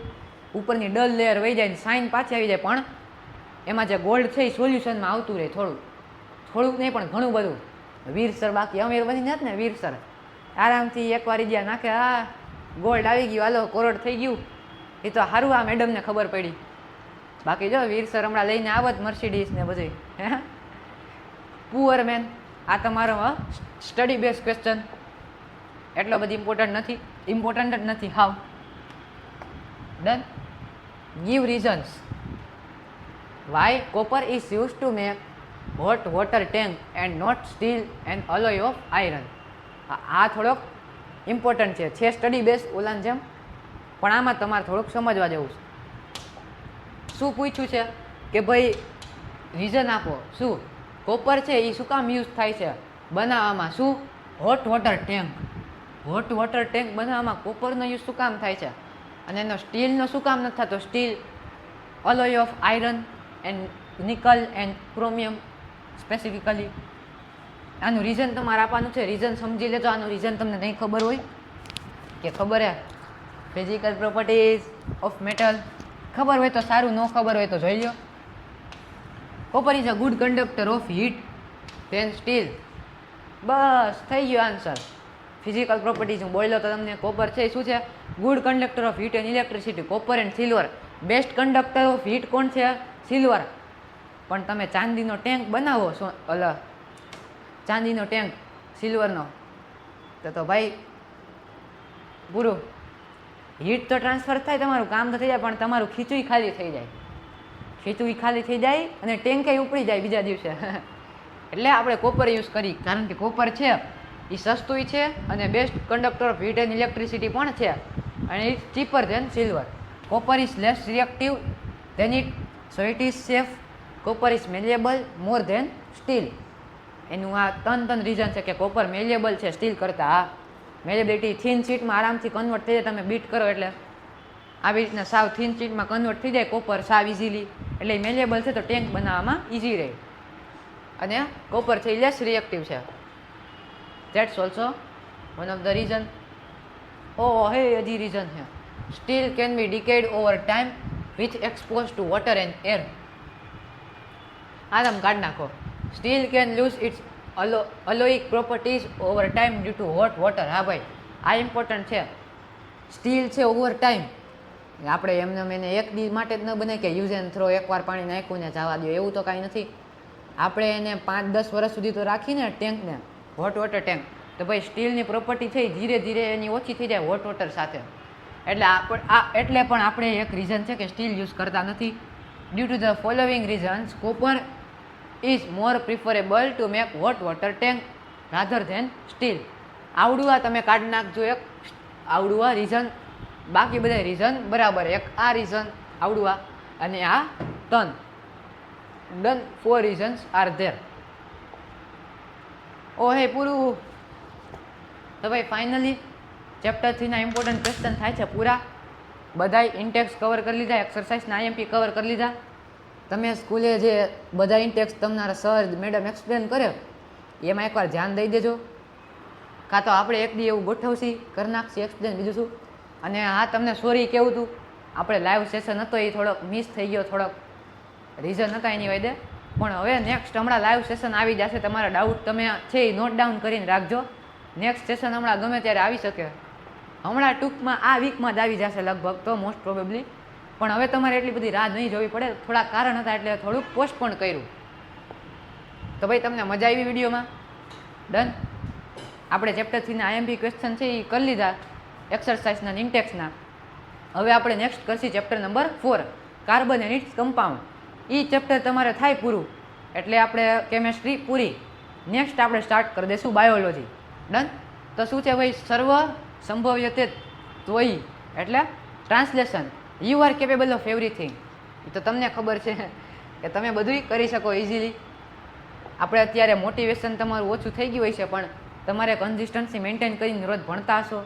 Speaker 2: ઉપરની ડલ લેયર વહી જાય, સાઇન પાછી આવી જાય. પણ એમાં જે ગોલ્ડ છે એ સોલ્યુશનમાં આવતું રહે, થોડુંક નહીં પણ ઘણું બધું. વીર સર બાકી અમીર બની જાત ને વીર સર, આરામથી એકવારિજિયા નાખે, હા ગોલ્ડ આવી ગયું, હાલો કોરોડ થઈ ગયું. એ તો સારું આ મેડમને ખબર પડી. બાકી જો વીર સર હમણાં લઈને આવત મર્સિડીઝ ને બધું. હે પુઅર મેન. આ તમારો સ્ટડી બેઝ ક્વેશ્ચન, એટલો બધી ઇમ્પોર્ટન્ટ જ નથી how. Done. Give reasons why copper is use to make hot water tank and not steel and alloy of iron. આ થોડોક ઇમ્પોર્ટન્ટ છે સ્ટડી બેઝ ઓલાન જેમ, પણ આમાં તમારે થોડુંક સમજવા જેવું છે. શું પૂછ્યું છે કે ભાઈ રીઝન આપો, શું કોપર છે એ શું કામ યુઝ થાય છે બનાવવામાં? શું? Hot water tank. Hot water tank બનાવવામાં કોપરનો યુઝ શું કામ થાય છે? અને એનો સ્ટીલનો શું કામ નથી થતો? Steel, અલોય of iron and nickel and chromium specifically. આનું રીઝન તમારે આપવાનું છે. રીઝન સમજી લેજો. આનું રીઝન તમને નહીં ખબર હોય કે ખબર હે ફિઝિકલ પ્રોપર્ટીઝ ઓફ મેટલ, ખબર હોય તો સારું, ન ખબર હોય તો જોઈ લો. Copper is a good conductor of heat than steel. બસ થઈ ગયો આન્સર. ફિઝિકલ પ્રોપર્ટીઝ હું બોલ્યો તો તમને, કોપર છે એ શું છે? Good conductor of heat and electricity. Copper and silver best conductor of heat કોણ છે? સિલ્વર. પણ તમે ચાંદીનો ટેન્ક બનાવો, ચાંદીનો ટેન્ક સિલ્વરનો, તો ભાઈ પૂરું. હીટ તો ટ્રાન્સફર થાય, તમારું કામ તો થઈ જાય, પણ તમારું ખીચું ખાલી થઈ જાય. ખીચું ખાલી થઈ જાય અને ટેન્કે ઉપડી જાય બીજા દિવસે. એટલે આપણે કોપર યુઝ કરી, કારણ કે કોપર છે એ સસ્તું છે અને best conductor of heat and electricity પણ છે, અને it's cheaper than silver. Copper is less reactive than it, so it is safe. Copper is malleable more than steel. એનું આ ત્રણ રીઝન છે કે કોપર મેલેબલ છે સ્ટીલ કરતાં. હા, મેલેબિલિટી થીન શીટમાં આરામથી કન્વર્ટ થઈ જાય. તમે બીટ કરો એટલે આવી રીતના સાવ થીન શીટમાં કન્વર્ટ થઈ જાય કોપર સાવ ઇઝીલી. એટલે મેલેબલ છે તો ટેન્ક બનાવવામાં ઇઝી રહે. અને કોપર છે એ લેસ રિએક્ટિવ છે. That's also one of the reason. ઓ હે હજી રીઝન છે. Steel can be decayed over time with exposed to water and air. આ તમે કાઢી નાખો. Steel can lose its alloyic properties over time due to hot water. હા ભાઈ, આ ઇમ્પોર્ટન્ટ છે. સ્ટીલ છે ઓવર ટાઈમ, આપણે એમને એને એક દી માટે જ ન બને કે યુઝ એન્ડ થ્રો, એકવાર પાણી નાખ્યું ને જવા દો, એવું તો કાંઈ નથી. આપણે એને 5-10 વર્ષ સુધી તો રાખીને ટેન્કને, હોટ વોટર ટેન્ક, તો ભાઈ સ્ટીલની પ્રોપર્ટી છે ધીરે ધીરે એની ઓછી થઈ જાય હોટ વોટર સાથે. એટલે પણ આપણે એક રીઝન છે કે સ્ટીલ યુઝ કરતા નથી. Due to the following reasons, copper is more preferable to make hot water tank rather than steel. આવડું આ તમે કાઢી નાખજો, એક આવડું આ રીઝન, બાકી બધા રીઝન બરાબર. એક આ રીઝન આવડું આ, અને આ ટન ડન. 4 reasons are there. ઓ હે પૂરું. તો ભાઈ ફાઇનલી ચેપ્ટર 3ના ઇમ્પોર્ટન્ટ ક્વેશ્ચન થાય છે પૂરા. બધાય ઇન્ટેક્સ કવર કરી લીધા, એક્સરસાઇઝના આઈએમપી કવર કરી લીધા. તમે સ્કૂલે જે બધા ઇન્ટેક્સ તમારા સર મેડમ એક્સપ્લેન કરે એમાં એકવાર ધ્યાન દઈ દેજો. કાં તો આપણે એક દી એવું ગોઠવશી, કરી નાખશી એક્સપ્લેન, બીજું શું. અને હા, તમને સોરી કેવું હતું, આપણે લાઈવ સેશન હતો એ થોડોક મિસ થઈ ગયો, થોડોક રીઝન હતા એની વાદે. પણ હવે નેક્સ્ટ હમણાં લાઈવ સેશન આવી જશે. તમારા ડાઉટ તમે છે એ નોટ ડાઉન કરીને રાખજો. નેક્સ્ટ સેશન હમણાં ગમે ત્યારે આવી શકે. હમણાં ટૂંકમાં આ વીકમાં જ આવી જશે લગભગ, તો મોસ્ટ પ્રોબેબલી. પણ હવે તમારે એટલી બધી રાહ નહીં જોવી પડે, થોડા કારણ હતા એટલે થોડુંક પોસ્ટપોન કર્યું. તો ભાઈ તમને મજા આવી વિડીયોમાં? ડન. આપણે ચેપ્ટર 3ના આઈએમપી ક્વેશ્ચન છે એ કરી લીધા, એક્સરસાઇઝના ઇન્ટેક્સના. હવે આપણે નેક્સ્ટ કરશી chapter number 4, carbon and its compound. એ ચેપ્ટર તમારે થાય પૂરું એટલે આપણે કેમેસ્ટ્રી પૂરી. નેક્સ્ટ આપણે સ્ટાર્ટ કરી દઈશું બાયોલોજી. ડન. તો શું છે ભાઈ, સર્વ સંભવ્યતે ત્વયી એટલે translation. You are capable of everything. એ તો તમને ખબર છે કે તમે બધુંય કરી શકો ઇઝીલી. આપણે અત્યારે મોટિવેશન તમારું ઓછું થઈ ગયું હોય છે, પણ તમારે કન્સિસ્ટન્સી મેન્ટેન કરીને રોજ ભણતા હશો,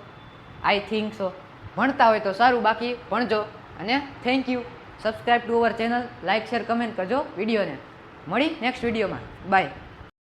Speaker 2: આઈ થિંક સો. ભણતા હોય તો સારું, બાકી ભણજો. અને thank you. Subscribe to our channel, like share comment કરજો વિડીયોને. મળી નેક્સ્ટ વિડીયોમાં. બાય.